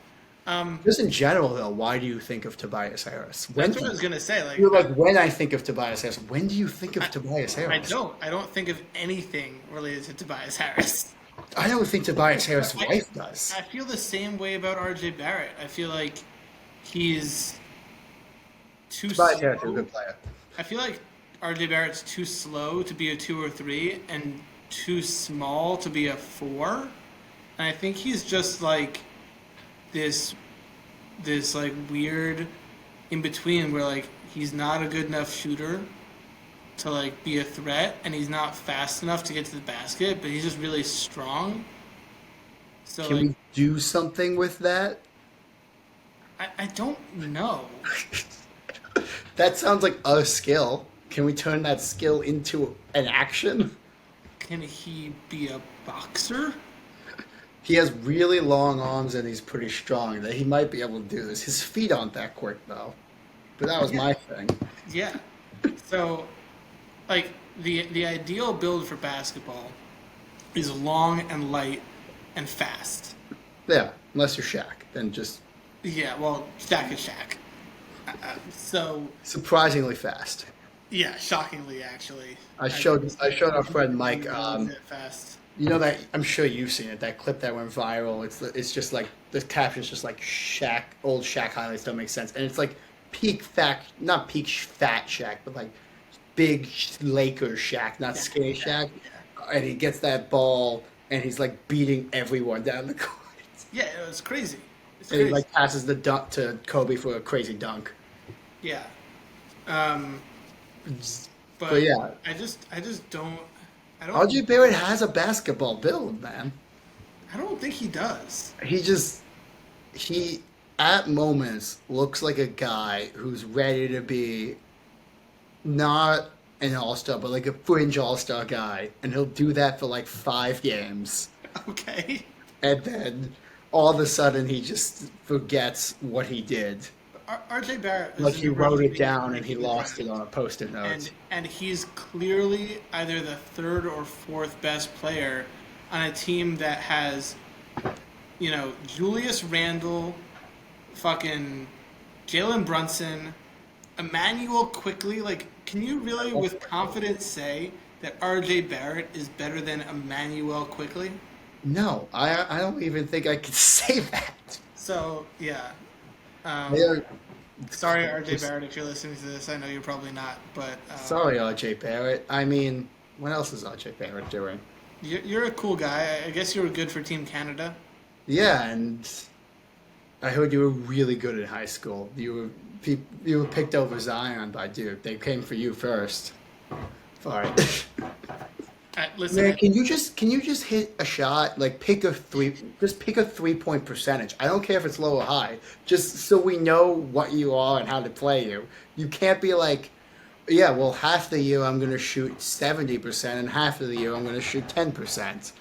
Just in general, though, why do you think of Tobias Harris? That's what I was gonna say. You're like, when I think of Tobias Harris, when do you think of I, Tobias I Harris? don't. I don't think of anything related to Tobias Harris. I don't think Tobias Harris' I, wife does. I feel the same way about RJ Barrett. I feel like he's too Tobias Harris is a slow. good player. I feel like RJ Barrett's too slow to be a 2 or 3 and too small to be a 4. And I think he's just like this like weird in between where like he's not a good enough shooter to like be a threat and he's not fast enough to get to the basket, but he's just really strong. So Can like we do something with that? I don't know. That sounds like a skill. Can we turn that skill into an action? Can he be a boxer? He has really long arms and he's pretty strong. That he might be able to do this. His feet aren't that quick though. But that was Yeah. my thing. Yeah. So like the ideal build for basketball is long and light and fast. Yeah, unless you're Shaq, then just Yeah, well, Shaq is Shaq. So surprisingly fast. yeah, shockingly, actually. I showed our friend Mike. Fast. You know that I'm sure you've seen it. That clip that went viral. It's just like the caption's just like Shaq, old Shaq highlights don't make sense, and it's like peak fat, not peak fat Shaq, but like big Lakers Shaq, not skinny Shaq. And he gets that ball and he's like beating everyone down the court. Yeah, it was crazy. It's And he crazy. like passes the dunk to Kobe for a crazy dunk. Yeah. Um, But but yeah, I just don't. I don't. RJ Barrett has a basketball build, man. I don't think he does. He just he at moments looks like a guy who's ready to be not an all-star, but like a fringe all-star guy, and he'll do that for like 5 games, Okay. and then all of a sudden he just forgets what he did. RJ Barrett Like is he in the wrote it rotation down and he making lost the it on a post-it note. and he's clearly either the third or fourth best player on a team that has, Julius Randle, fucking Jalen Brunson, Emmanuel Quickly. Like, can you really, with confidence, say that RJ Barrett is better than Emmanuel Quickly? No, I don't even think I could say that. So yeah. They are- Sorry, RJ Barrett, if you're listening to this. I know you're probably not, but Sorry, RJ Barrett. I mean, what else is RJ Barrett doing? you're a cool guy. I guess you were good for Team Canada. Yeah, and I heard you were really good in high school. You were picked over Zion by Duke. They came for you first. Sorry. Listen, Man, can you just hit a shot? Like pick a 3-point percentage. I don't care if it's low or high. Just so we know what you are and how to play you. You can't be like, yeah, well, half the year I'm gonna shoot 70%, and half of the year I'm gonna shoot 10%.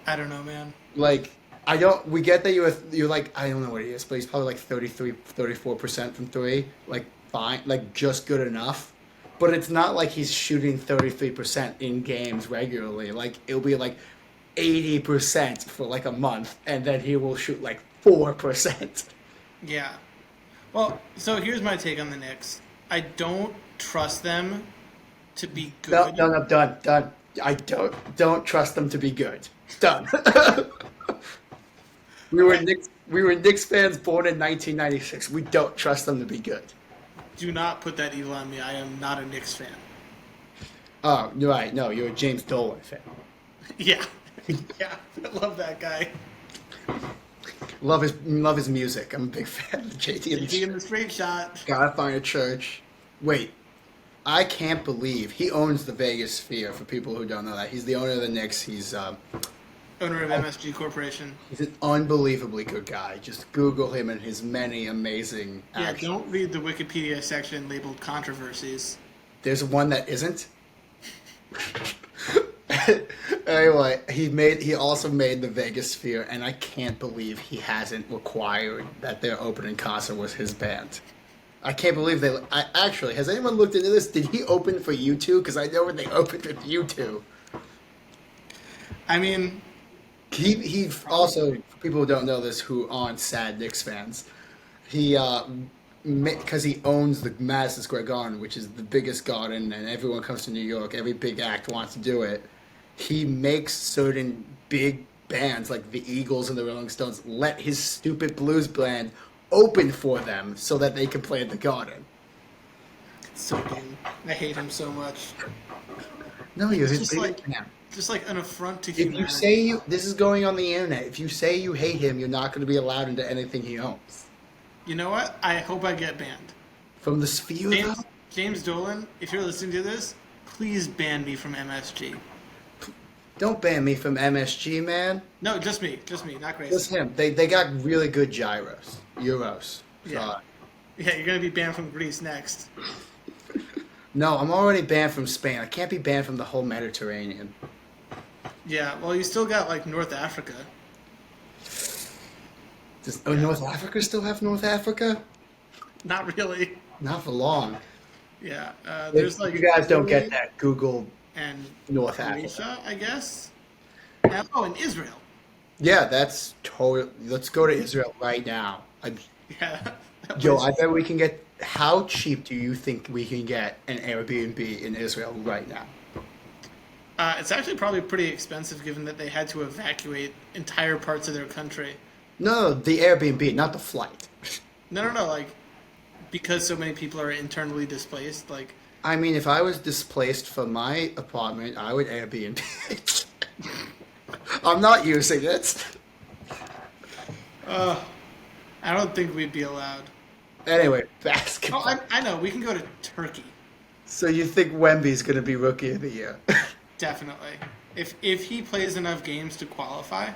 I don't know, man. Like I don't. We get that you're like I don't know what he is, but he's probably like 33, 34% from three. Like fine, like just good enough. But it's not like he's shooting 33% in games regularly. Like it'll be like 80% for like a month, and then he will shoot like 4%. Yeah. Well, so here's my take on the Knicks. I don't trust them to be No, good. no, no, done. I don't trust them to be good. Done. Okay. We were Knicks fans born in 1996. We don't trust them to be good. Do not put that evil on me. I am not a Knicks fan. Oh, you're right. No, you're a James Dolan fan. Yeah. Yeah. I love that guy. Love his music. I'm a big fan of JT and Taking the straight shot. Gotta find a church. Wait, I can't believe he owns the Vegas Sphere. For people who don't know that, he's the owner of the Knicks. He's Owner of MSG Corporation. he's an unbelievably good guy. Just Google him and his many amazing Yeah, actions. don't read the Wikipedia section labeled controversies. There's one that isn't. Anyway, he also made the Vegas Sphere, and I can't believe he hasn't required that their opening concert was his band. I can't believe they. Actually, has anyone looked into this? Did he open for U2? Because I know when they opened with U2. I mean, He also, for people who don't know this, who aren't sad Knicks fans, he because he owns the Madison Square Garden, which is the biggest garden, and everyone comes to New York. Every big act wants to do it. He makes certain big bands like the Eagles and the Rolling Stones let his stupid blues band open for them so that they can play at the Garden. it's so dumb. I hate him so much. No, you're It's his just biggest like, fan. just like an affront to If you humanity. say this is going on the internet. If you say you hate him, you're not going to be allowed into anything he owns. You know what? I hope I get banned. From the sphere, though? James Dolan, if you're listening to this, please ban me from MSG. Don't ban me from MSG, man. No, just me, not Grace. Just him. They got really good euros. Yeah. Yeah, you're gonna be banned from Greece next. No, I'm already banned from Spain. I can't be banned from the whole Mediterranean. Yeah, well, you still got like North Africa. Does North Africa still have North Africa? Not really. Not for long. Yeah, there's If like you guys don't Italy get that, Google and North Africa. Croatia, I guess. And Israel. Yeah, that's total. Let's go to Israel right now. Yeah. that Yo, place- I bet we can get. How cheap do you think we can get an Airbnb in Israel right now? it's actually probably pretty expensive given that they had to evacuate entire parts of their country. No, the Airbnb, not the flight. No, like because so many people are internally displaced, like I mean, if I was displaced from my apartment, I would Airbnb it. I'm not using it. I don't think we'd be allowed. Anyway, Oh, basketball. I know. We can go to Turkey. So you think Wemby's going to be Rookie of the Year? Definitely. If he plays enough games to qualify,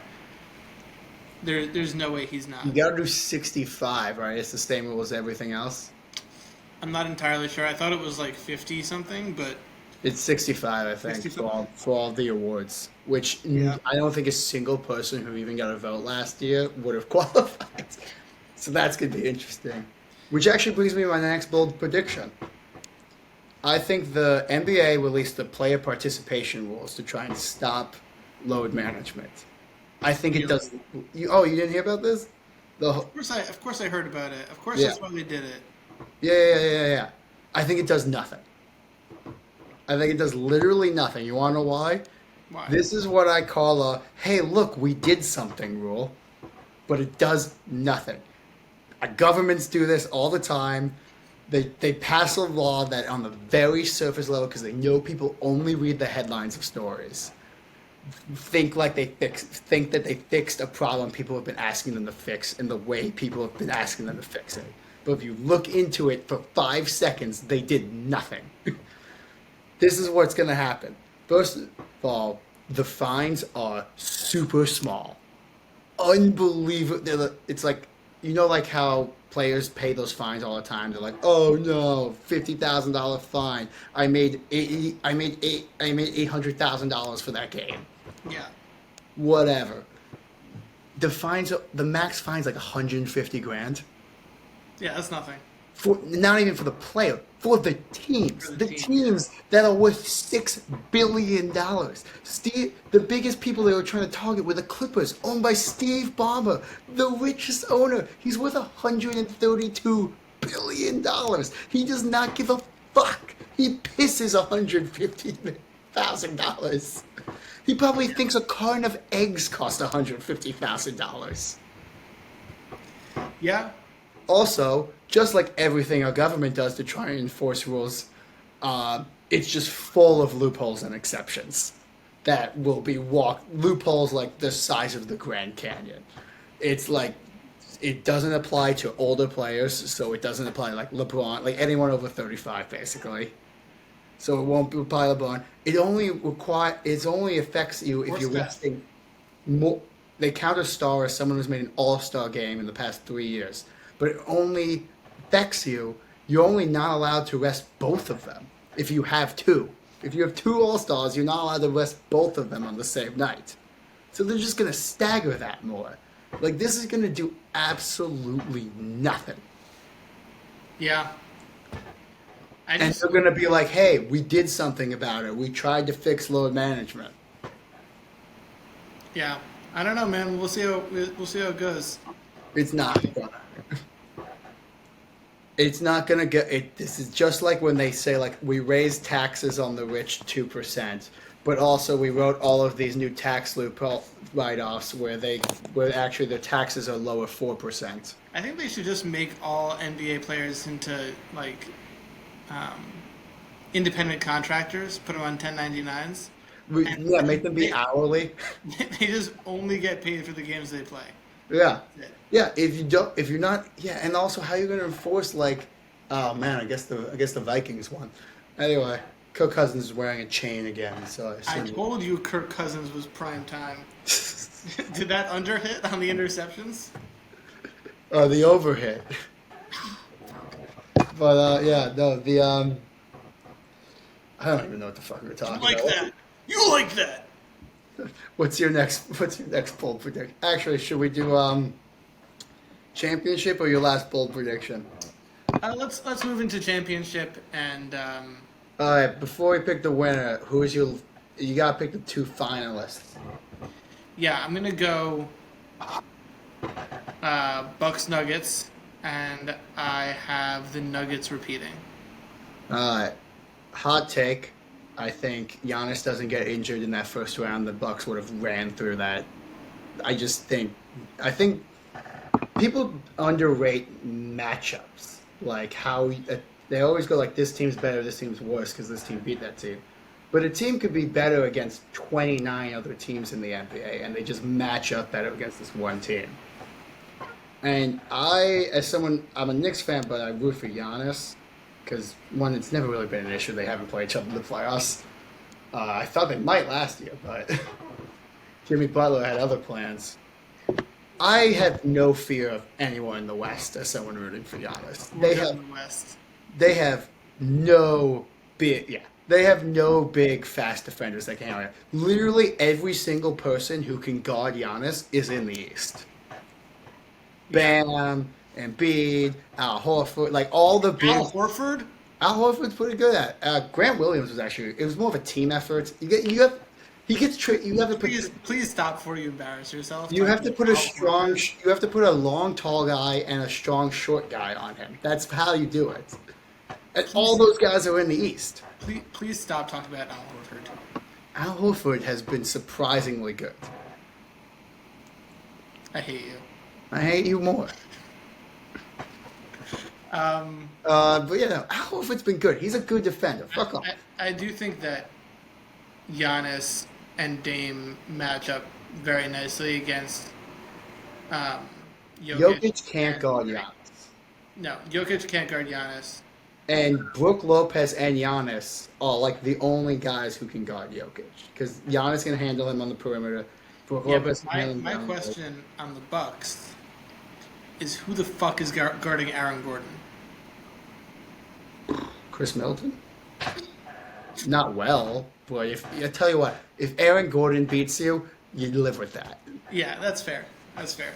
there's no way he's not. You got to do 65, right? It's the same rule as everything else. I'm not entirely sure. I thought it was like 50 something, but It's 65, I think, 65? for all the awards. Which Yeah. I don't think a single person who even got a vote last year would have qualified. So that's going to be interesting. Which actually brings me to my next bold prediction. I think the NBA released the player participation rules to try and stop load management. I think it Really? does. You didn't hear about this? of course I heard about it. Of course Yeah. that's why they did it. Yeah. I think it does nothing. I think it does literally nothing. You want to know why? Why? This is what I call a, hey, look, we did something rule, but it does nothing. Governments do this all the time. They pass a law that on the very surface level, because they know people only read the headlines of stories, think that they fixed a problem people have been asking them to fix in the way people have been asking them to fix it. But if you look into it for 5 seconds, they did nothing. This is what's going to happen. First of all, the fines are super small. Unbelievable. It's like, like how players pay those fines all the time. They're like, oh no, $50,000 fine. I made $800,000 for that game. Yeah. Whatever. The max fine's like 150 grand. Yeah, that's nothing. For not even for the player, for the teams. For The the team, teams that are worth $6 billion. The biggest people they were trying to target were the Clippers, owned by Steve Ballmer, the richest owner. He's worth $132 billion. He does not give a fuck. He pisses $150,000. He probably thinks a carton of eggs cost $150,000. Yeah. Also, just like everything our government does to try and enforce rules, it's just full of loopholes and exceptions that will be loopholes like the size of the Grand Canyon. It's like it doesn't apply to older players, so it doesn't apply like LeBron, like anyone over 35, basically. So it won't apply to LeBron. It only affects you if Sports you're bet. resting more. They count a star as someone who's made an all-star game in the past 3 years. But it only affects you. You're only not allowed to rest both of them if you have two. If you have two All-Stars, you're not allowed to rest both of them on the same night. So they're just going to stagger that more. Like, this is going to do absolutely nothing. Yeah. I And just they're going to be like, hey, we did something about it. We tried to fix load management. yeah. I don't know, man. We'll see how it goes. It's not gonna. It's not gonna get it. This is just like when they say like we raised taxes on the rich 2%, but also we wrote all of these new tax loophole write-offs where actually the taxes are lower 4%. I think they should just make all NBA players into like um, independent contractors, put them on 1099s, and Yeah, make them be they hourly. they just only get paid for the games they play. Yeah, That's it. yeah. If you're not, yeah, and also how you're gonna enforce like, oh man, I guess the Vikings won. Anyway, Kirk Cousins is wearing a chain again, so I I assume. told you Kirk Cousins was prime time. Did that under hit on the interceptions? The overhit. But yeah, no, I don't even know what the fuck we're You talking like about. that? You like that? What's your next bold prediction? Actually, should we do championship or your last bold prediction? Let's move into championship and All right, before we pick the winner, who is your? You gotta pick the two finalists. yeah, I'm gonna go Bucks Nuggets, and I have the Nuggets repeating. All right, hot take. I think Giannis doesn't get injured in that first round. The Bucks would have ran through that. I just think. I think people underrate matchups. Like how they always go like this team's better, this team's worse because this team beat that team. But a team could be better against 29 other teams in the NBA, and they just match up better against this one team. And as someone, I'm a Knicks fan, but I root for Giannis because one, it's never really been an issue. They haven't played each other in the playoffs. I thought they might last year, but Jimmy Butler had other plans. I have no fear of anyone in the West as someone rooting for Giannis. We're They good have in the West. they have no big yeah. They have no big fast defenders that can handle it. Literally every single person who can guard Giannis is in the East. Yeah. Bam, Embiid, Al Horford, like all the big. Al Horford? Al Horford's pretty good at. Grant Williams was actually. It was more of a team effort. You have. He gets. You have to put. Please stop before you embarrass yourself. You have Talking to about put a Al strong. Horford. You have to put a long, tall guy and a strong, short guy on him. That's how you do it. And all Please, those guys are in the East. please stop talking about Al Horford. Al Horford has been surprisingly good. I hate you. I hate you more. Um, But yeah, no, Al Horford's been good. He's a good defender. Fuck off. I do think that Giannis and Dame match up very nicely against um, Jokic. Jokic can't And, guard Giannis. no, Jokic can't guard Giannis. And Brook Lopez and Giannis are like the only guys who can guard Jokic. Because Giannis can handle him on the perimeter. Brook Yeah, Lopez but can my, handle him my down low. question on the Bucks is who the fuck is guarding Aaron Gordon? Chris Middleton? Not well, but I tell you what, if Aaron Gordon beats you, you live with that. Yeah, that's fair. That's fair.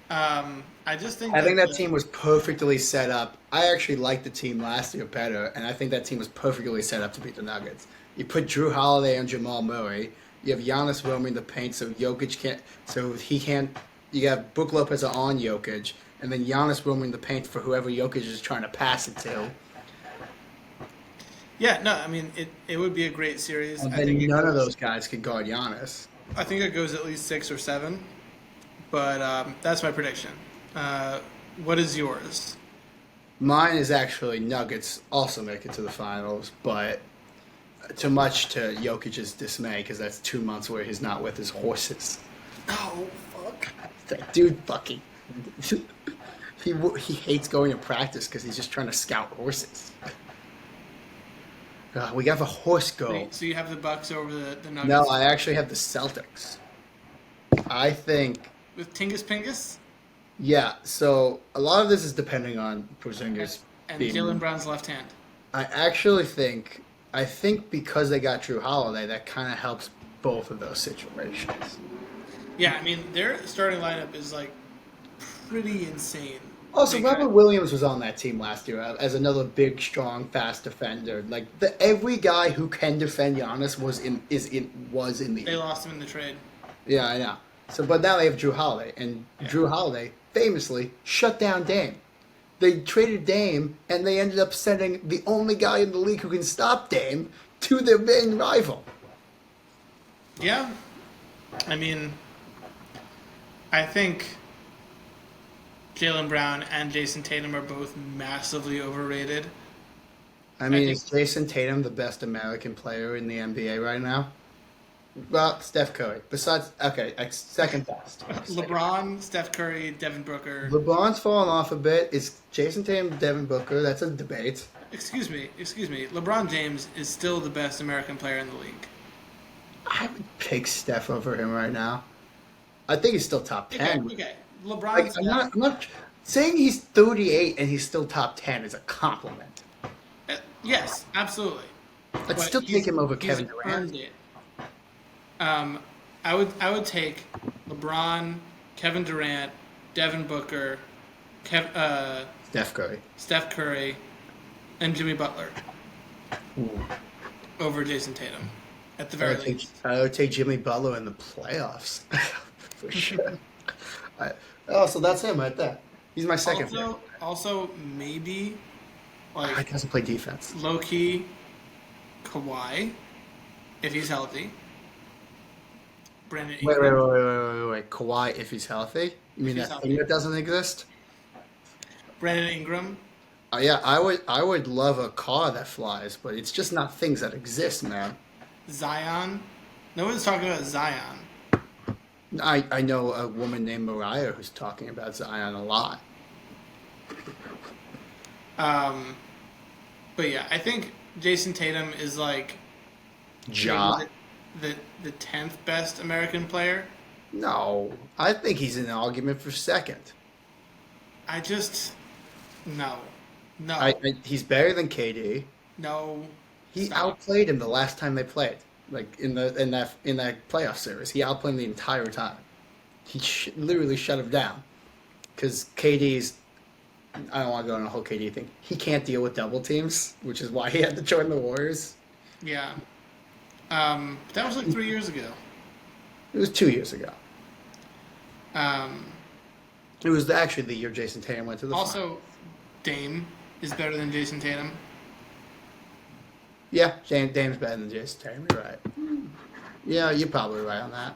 I just think I think that the, team was perfectly set up. I actually liked the team last year better, and I think that team was perfectly set up to beat the Nuggets. You put Drew Holiday and Jamal Murray. You have Giannis roaming the paint, so Jokic can't. So he can't. You have Brook Lopez on Jokic, and then Giannis roaming the paint for whoever Jokic is trying to pass it to. yeah, no, I mean it would be a great series. And I think then it none of goes. those guys can guard Giannis. I think it goes at least 6 or 7, but that's my prediction. What is yours? Mine is actually Nuggets also make it to the finals, but too much to Jokic's dismay because that's 2 months where he's not with his horses. Oh fuck! That dude fucking he hates going to practice because he's just trying to scout horses. We have a horse go. So you have the Bucks over the No, Nuggets I actually have the Celtics. I think, with Tingus Pingus yeah. So a lot of this is depending on Porzingis and being. Jalen Brown's left hand. I actually think, because they got Drew Holiday, that kind of helps both of those situations. Yeah, I mean their starting lineup is like pretty insane. Also, They Robert got Williams was on that team last year as another big, strong, fast defender. Like every guy who can defend Giannis was in the they NBA. lost him in the trade. Yeah, I know. So, but now they have Drew Holiday, and Yeah. Drew Holiday famously shut down Dame. They traded Dame, and they ended up sending the only guy in the league who can stop Dame to their main rival. Yeah. I mean, I think Jaylen Brown and Jason Tatum are both massively overrated. I I mean, think is Jason Tatum the best American player in the NBA right now? Well, Steph Curry. Besides, okay, second best. LeBron, Steph Curry, Devin Booker. LeBron's fallen off a bit. Is Jason Tatum, Devin Booker? That's a debate. Excuse me. LeBron James is still the best American player in the league. I would pick Steph over him right now. I think he's still top Okay, 10. okay. LeBron, Like, I'm not saying he's 38 and he's still top 10 is a compliment. yes, absolutely. I'd But still take him over he's Kevin earned Durant. it. I would take LeBron, Kevin Durant, Devin Booker, Steph Curry. Steph Curry, and Jimmy Butler Ooh. over Jason Tatum, at the I very would, take, least. I would take Jimmy Butler in the playoffs. For sure. So that's him right there. He's my second pick. Also maybe He like doesn't play defense. low key Kawhi, if he's healthy. Brandon Wait, Ingram, Kawhi, if he's healthy? You mean he's that thing healthy. that doesn't exist? Brandon Ingram, Yeah, I would love a car that flies, but it's just not things that exist, man. Zion. No one's talking about Zion. I know a woman named Mariah who's talking about Zion a lot. But yeah, I think Jason Tatum is like Ja? maybe the 10th best American player. No, I think he's in an argument for second. I just no, no, He's better than KD. no. He Stop. outplayed him the last time they played, like in that playoff series. He outplayed him the entire time. He literally shut him down because KD's. I don't want to go on a whole KD thing. He can't deal with double teams, which is why he had to join the Warriors. Yeah. That was like 3 years ago. It was 2 years ago. Um, It was actually the year Jason Tatum went to the finals. also, Dame is better than Jason Tatum. Yeah, Dame's better than Jason Tatum. You're right. Yeah, you're probably right on that.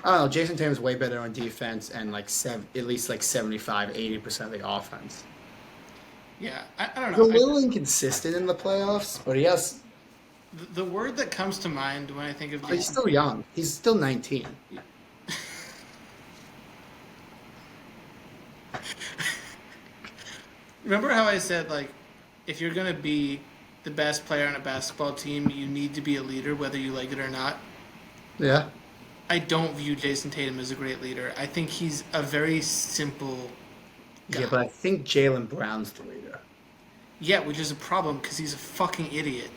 I don't know. Jason Tatum's way better on defense and like at least like 75-80% of the offense. Yeah, I don't He's a know. little inconsistent in the playoffs, but he has. The word that comes to mind when I think of He's Jason still Tatum, young. He's still 19. remember how I said like, if you're gonna be the best player on a basketball team, you need to be a leader, whether you like it or not. Yeah. I don't view Jason Tatum as a great leader. I think he's a very simple guy. Yeah, but I think Jaylen Brown's the leader. Yeah, which is a problem because he's a fucking idiot.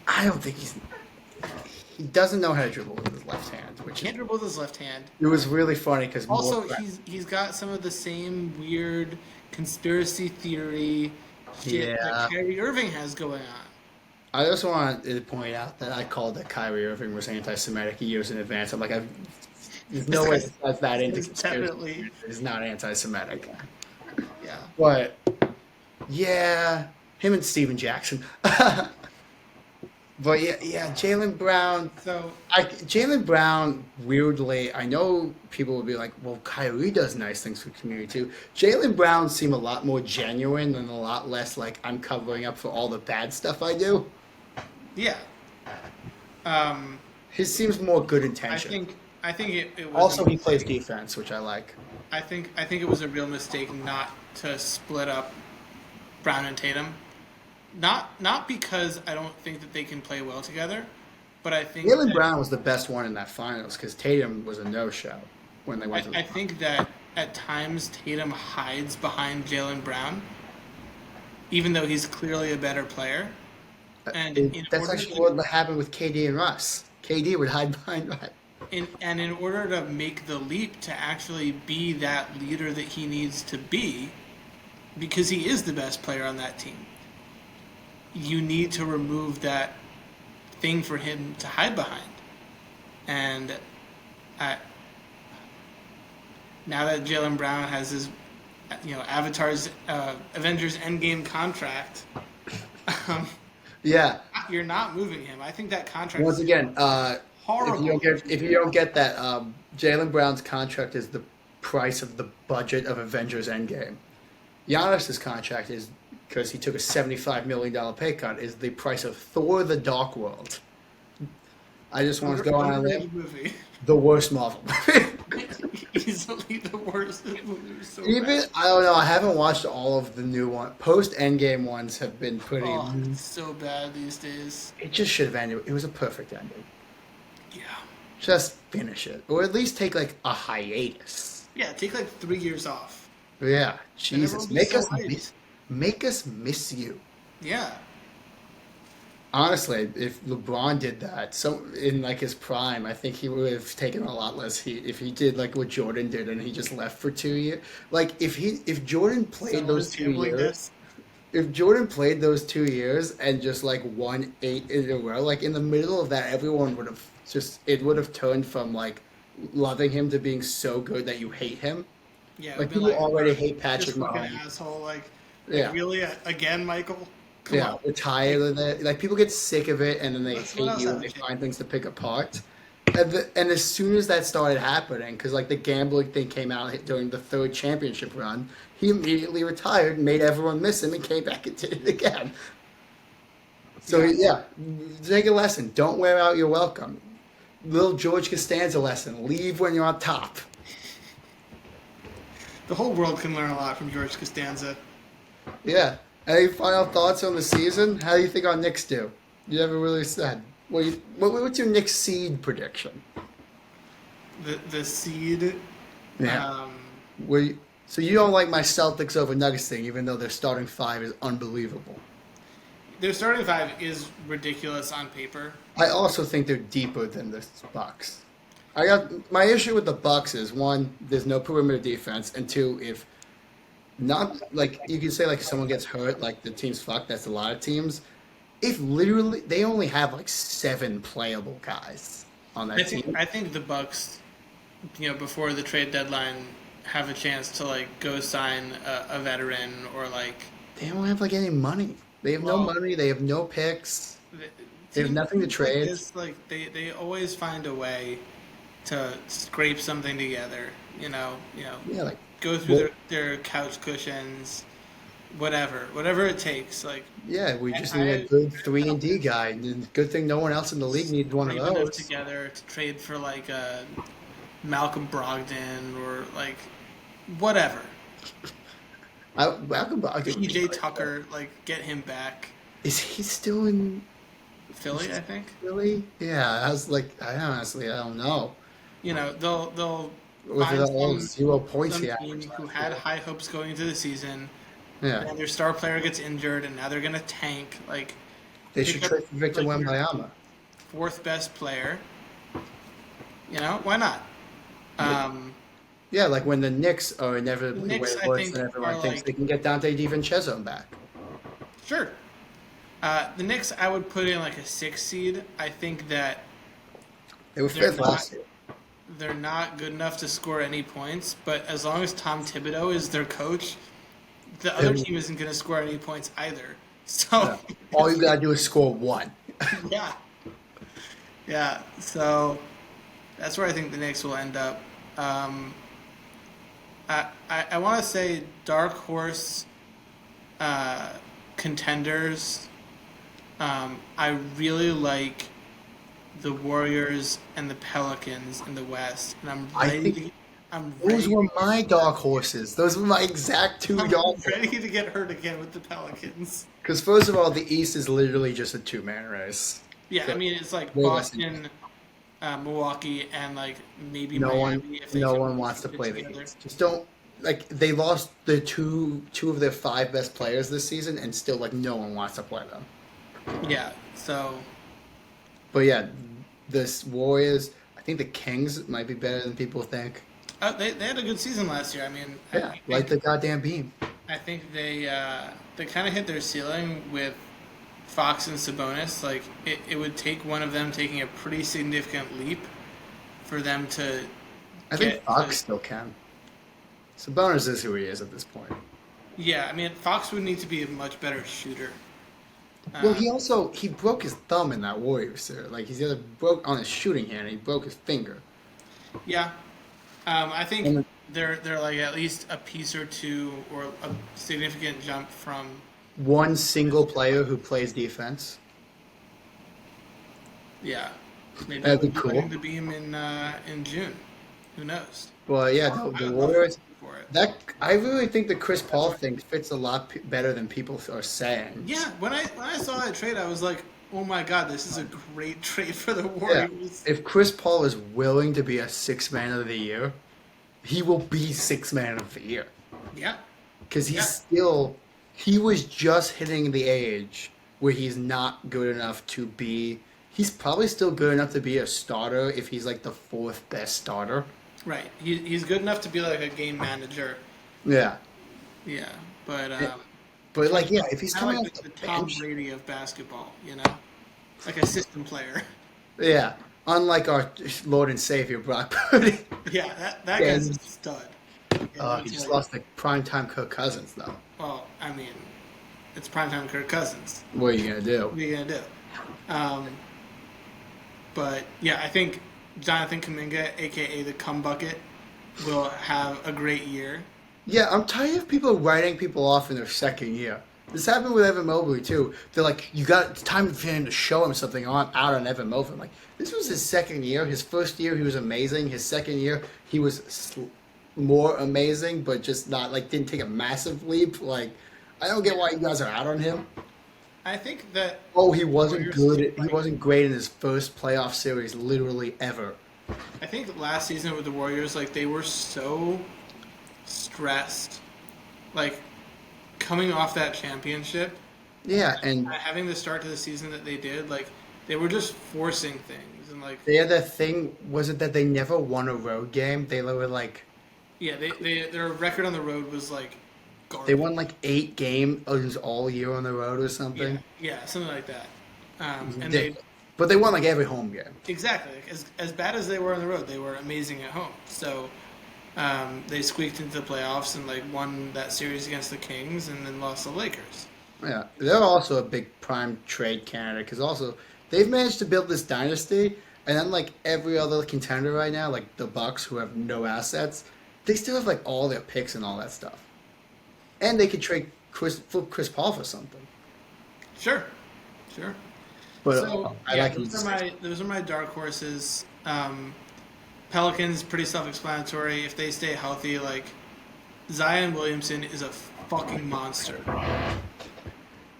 I don't think he doesn't know how to dribble with his left hand, which Can't dribble with his left hand. it was really funny because Also, he's got some of the same weird conspiracy theory shit Yeah. that Kyrie Irving has going on. I also want to point out that I called that Kyrie Irving was anti-Semitic years in advance. I'm like, there's no way that's that into It's conspiracy. definitely- It's not anti-Semitic. Yeah. But yeah, him and Steven Jackson. But yeah, Jaylen Brown. So Jaylen Brown, weirdly, I know people will be like, well, Kyrie does nice things for the community too. Jaylen Brown seem a lot more genuine and a lot less like I'm covering up for all the bad stuff I do. yeah. His seems more good I intention. think it was Also, a he plays mistake. defense, which I like. I think it was a real mistake not to split up Brown and Tatum. Not because I don't think that they can play well together, but I think Jaylen that- Brown was the best one in that finals because Tatum was a no-show when they went to the I think that at times Tatum hides behind Jaylen Brown, even though he's clearly a better player. And in That's order actually to- what happened with KD and Russ. KD would hide behind Russ. in order to make the leap to actually be that leader that he needs to be, because he is the best player on that team, you need to remove that thing for him to hide behind. And I, now that Jaylen Brown has his, Avatar's Avengers Endgame contract, um, Yeah. you're not moving him. I think that contract Once is again, horrible. if you don't get that, Jalen Brown's contract is the price of the budget of Avengers Endgame. Giannis's contract is because he took a $75 million pay cut is the price of Thor: The Dark World. I just want to go on a limb. Movie. The worst Marvel movie. Easily the worst movie. So Even bad. I don't know. I haven't watched all of the new one. Post Endgame ones have been pretty. Oh, it's so bad these days. It just should have ended. It was a perfect ending. Yeah. Just finish it, or at least take like a hiatus. Yeah, take like 3 years off. Yeah, And everyone Jesus, will be so hyped. make us miss you. Yeah. Honestly, if LeBron did that, so in like his prime, I think he would have taken a lot less heat if he did like what Jordan did and he just left for 2 years. Like if Jordan played those 2 years, This. if Jordan played those 2 years and just like won 8 in a row, like in the middle of that, everyone would have it would have turned from like loving him to being so good that you hate him. Yeah, it Like would be people like already hate this Patrick fucking Mahomes. asshole. Like Yeah. really again, Michael? Come Yeah, on. we're tired of it. Like people get sick of it, and then they What hate else you, have and they I changed? find things to pick apart. And as soon as that started happening, because like the gambling thing came out during the third championship run, he immediately retired, made everyone miss him, and came back and did it again. So Yeah. take a lesson. Don't wear out your welcome. Little George Costanza lesson: leave when you're on top. The whole world can learn a lot from George Costanza. Yeah. Any final thoughts on the season? How do you think our Knicks do? You never really said. What's your Knicks seed prediction? The seed. Yeah. Um, So you don't like my Celtics over Nuggets thing, even though their starting five is unbelievable. their starting five is ridiculous on paper. I also think they're deeper than the Bucks. I got my issue with the Bucks is one, there's no perimeter defense, and two, if not like you can say like if someone gets hurt, like the team's fucked. That's a lot of teams. If literally they only have like 7 playable guys on that team. I think the Bucks, before the trade deadline, have a chance to like go sign a veteran or like. They don't have like any money. They have no Well, money. They have no picks. the- They have nothing to teams like trade. this, like they always find a way to scrape something together. Yeah, like Go through well, their couch cushions, whatever it takes. Like yeah. We just need a I good 3-and-D guy. And good thing no one else in the league needs one of scrape enough those. together to trade for like Malcolm Brogdon or like whatever. Malcolm Brogdon would be PJ great. Tucker, like get him back. Is he still in Philly, I think. Philly? Yeah, I don't know. They'll With find all some 0 points some he team averaged who last had year. high hopes going into the season, Yeah, and their star player gets injured, and now they're gonna tank. Like they pick should up trade for Victor like your Wembanyama. fourth best player. Why not? Um, Yeah, like when the Knicks are the inevitably way Knicks, I worse think, than everyone are thinks, like they can get Dante DiVincenzo back. sure. The Knicks, I would put in like a 6 seed. I think that They were they're fifth not last year. they're not good enough to score any points. But as long as Tom Thibodeau is their coach, the other They- team isn't going to score any points either. yeah. So All you gotta do is score 1. yeah, yeah. So that's where I think the Knicks will end up. I want to say dark horse contenders. I really like the Warriors and the Pelicans in the West, and I'm I ready. think I'm those ready. were my dark horses. Those were my exact 2 I'm dark horses. ready to get hurt again with the Pelicans. Because first of all, the East is literally just a 2-man race. Yeah, I So, mean it's like way less Boston, Milwaukee, and like maybe no Miami one, if they no can one wants to keep it play the together. East. Just don't like they lost the two of their 5 best players this season, and still like no one wants to play them. Yeah, so But yeah, this Warriors. think the Kings might be better than people think. They had a good season last year. I mean, Yeah, like the goddamn beam. I think they kind of hit their ceiling with Fox and Sabonis. Like it would take one of them taking a pretty significant leap for them to I think get Fox still can. Sabonis is who he is at this point. Yeah, I mean, Fox would need to be a much better shooter. Well, Uh, he broke his thumb in that Warriors series. Like he's either broke on his shooting hand, and he broke his finger. yeah, I think And they're like at least a piece or two or a significant jump from. one single player who plays defense. Yeah, maybe That'd be we'll cool. the beam in June. Who knows? Well, yeah, I the would love Warriors. for it. That I really think the Chris Paul thing fits a lot better than people are saying. Yeah, when I saw that trade, I was like, oh my god, this is a great trade for the Yeah, Warriors. if Chris Paul is willing to be a six man of the year, he will be six man of the year Yeah, because yeah, he was just hitting the age where he's not good enough to be. He's probably still good enough to be a starter if he's like the fourth best starter. right. He's good enough to be like a game manager. Yeah, Yeah, but but like yeah, if he's I coming like off the the Tom bench, Brady of basketball, you know, like a system player. yeah. Unlike our Lord and Savior Brock Purdy. Yeah, that Yeah, guy's a stud. Yeah, he just like, lost to primetime Kirk Cousins though. well, I mean, it's primetime Kirk Cousins. What are you gonna do? What are you gonna do? Um, but yeah, I think Jonathan Kuminga, aka the Cum Bucket, will have a great year. Yeah, I'm tired of people writing people off in their second year. This happened with Evan Mobley too. They're like, it's time for him to show him something out on Evan Mobley. I'm like, this was his second year. His first year he was amazing. His second year he was more amazing, but just not like didn't take a massive leap. Like, I don't get why you guys are out on him. I think that Oh, he wasn't Warriors, good. He like, wasn't great in his first playoff series, literally ever. I think last season with the Warriors, like they were so stressed, like coming off that championship, Yeah, and having the start to the season that they did, like they were just forcing things and like they had that thing. Was it that they never won a road game? They were like. yeah, their record on the road was like garbage. They won like 8 games all year on the road or something. Yeah, something like that. And They- but they won like every home game. exactly like, as bad as they were on the road, they were amazing at home. So they squeaked into the playoffs and like won that series against the Kings and then lost to the Lakers. Yeah, they're also a big prime trade candidate because also they've managed to build this dynasty, and then like every other contender right now, like the Bucks who have no assets, they still have like all their picks and all that stuff, and they could trade flip Chris Paul for something. Sure, sure. But So I yeah, like him. those are my dark horses. Pelicans pretty self-explanatory. If they stay healthy, like Zion Williamson is a fucking monster.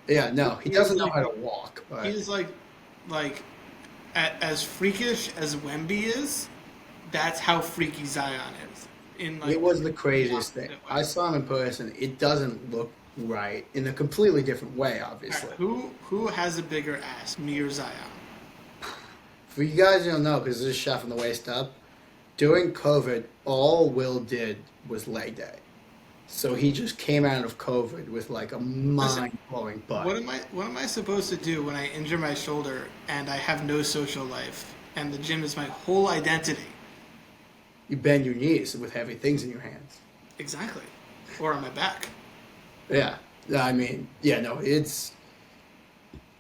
Yeah, no, he doesn't know how to walk. But He's like as freakish as Wemby is. That's how freaky Zion is. In like it was the craziest thing. opposite way. I saw him in person. It doesn't look right in a completely different way, All obviously. right, who has a bigger ass, me or Zion? For you guys who don't know, because this is shot from the waist up, during COVID, all Will did was leg day. So he just came out of COVID with like a mind-blowing butt. What am I supposed to do when I injure my shoulder and I have no social life and the gym is my whole identity? You bend your knees with heavy things in your hands. Exactly. Or on my back. Yeah. I mean, yeah, no, his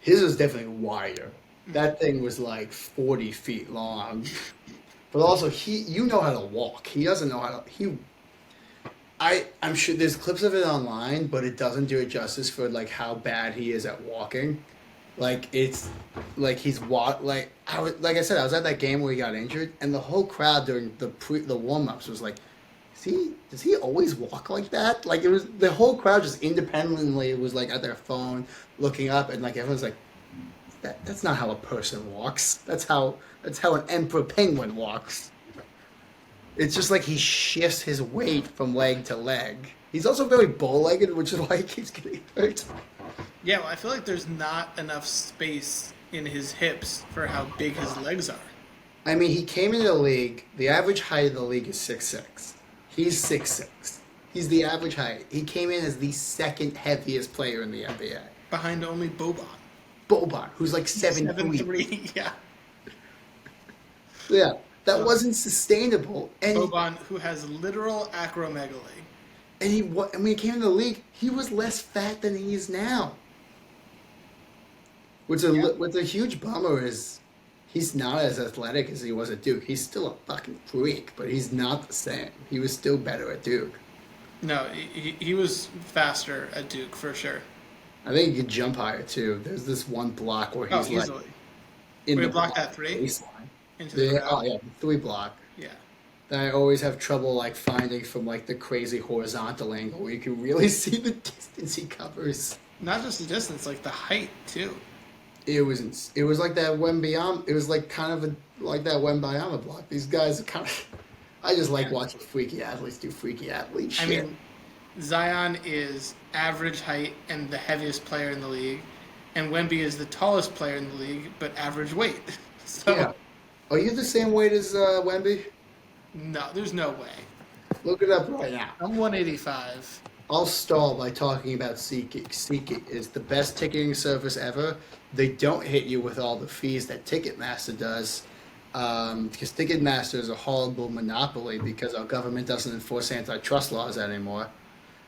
is definitely wider. That thing was like 40 feet long. But also, you know how to walk. He doesn't know how to, I'm sure there's clips of it online, but it doesn't do it justice for like how bad he is at walking. Like it's like like I said, I was at that game where he got injured, and the whole crowd during the warm ups was like, does he always walk like that? Like it was the whole crowd just independently was like at their phone looking up, and like everyone's like, that's not how a person walks. That's how an emperor penguin walks. It's just like he shifts his weight from leg to leg. He's also very bow-legged, which is why he keeps getting hurt. Yeah, well, I feel like there's not enough space in his hips for how big his legs are. I mean, he came into the league. The average height of the league is 6'6". He's 6'6". He's the average height. He came in as the second heaviest player in the NBA. Behind only Boban. Boban, who's like 7'3". 7'3", yeah. Yeah, that So, wasn't sustainable. And Boban, who has literal acromegaly. when he came into the league, he was less fat than he is now. Yeah. What's a huge bummer is he's not as athletic as he was at Duke. He's still a fucking freak, but he's not the same. He was still better at Duke. No, he was faster at Duke for sure. I think he could jump higher too. There's this one block where Oh, he's like easily. in We the blocked block that three baseline. into the crowd. Oh yeah, the 3 block. Yeah. That I always have trouble like finding from like the crazy horizontal angle where you can really see the distance he covers. Not just the distance, like the height too. It was like that Wembanyama. It was like kind of like that Wembanyama block. These guys are kind of. I just like Yeah. watching freaky athletes do freaky athlete shit. I mean, Zion is average height and the heaviest player in the league, and Wemby is the tallest player in the league but average weight. So yeah. Are you the same weight as Wemby? no, there's no way. Look it up right now. I'm 185. I'll stall by talking about SeatGeek. SeatGeek is the best ticketing service ever. They don't hit you with all the fees that Ticketmaster does, because Ticketmaster is a horrible monopoly because our government doesn't enforce antitrust laws anymore.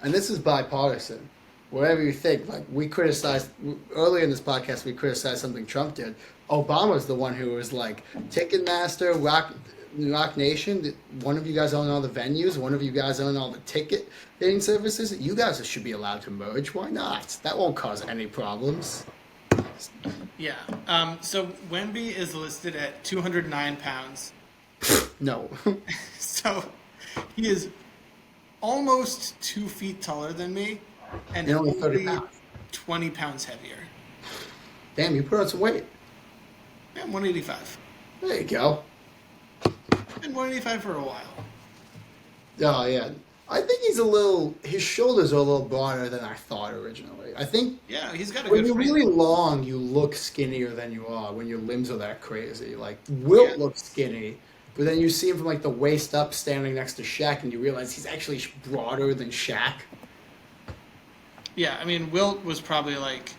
And this is bipartisan. Whatever you think, like we criticized earlier in this podcast, we criticized something Trump did. Obama's the one who was like, Ticketmaster, Rock Nation, one of you guys own all the venues, one of you guys own all the ticketing services. You guys should be allowed to merge. Why not? That won't cause any problems. Yeah. So Wemby is listed at 209 pounds. No. So he is almost 2 feet taller than me and You're only 30 only pounds. 20 pounds heavier. Damn, you put on some weight. Yeah, I'm 185. There you go. Been 185 for a while. Oh, yeah. I think his shoulders are a little broader than I thought originally. I think Yeah, he's got a when good you're frame. really long, you look skinnier than you are when your limbs are that crazy. Like, Wilt Yeah. looks skinny, but then you see him from like the waist up standing next to Shaq and you realize he's actually broader than Shaq. Yeah, I mean, Wilt was probably like,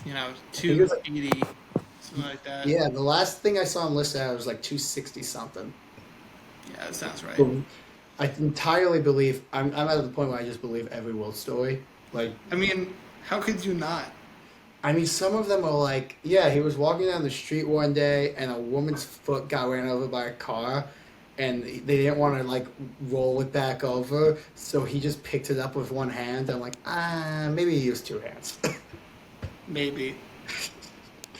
He was 280, something like that. Yeah, the last thing I saw him listed at was like 260 something. Yeah, that sounds right. But I entirely believe, I'm at the point where I just believe every Wilt story. Like, I mean, how could you not? I mean, some of them are like, yeah, he was walking down the street one day and a woman's foot got ran over by a car and they didn't want to like roll it back over, so he just picked it up with one hand. I'm like, maybe he used 2 hands. Maybe.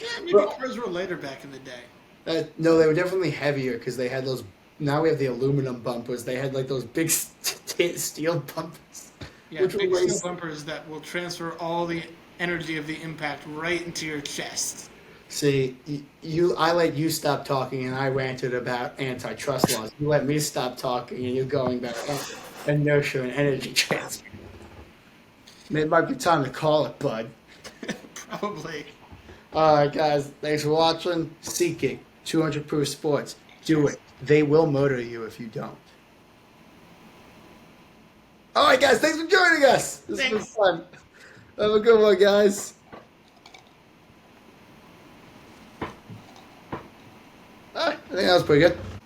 Yeah, maybe Bro. cars were later back in the day. No, they were definitely heavier because they had those. Now we have the aluminum bumpers. They had like those big steel bumpers. Yeah, Which big were steel race- bumpers that will transfer all the energy of the impact right into your chest. See, I let you stop talking and I ranted about antitrust laws. You let me stop talking and you're going back on inertia and energy transfer. It might be time to call it, bud. Probably. Alright, guys, thanks for watching. SeatGeek, 200 Proof Sports. Do it. They will murder you if you don't. Alright, guys, thanks for joining us. This has been Thanks. fun. Have a good one, guys. I think that was pretty good.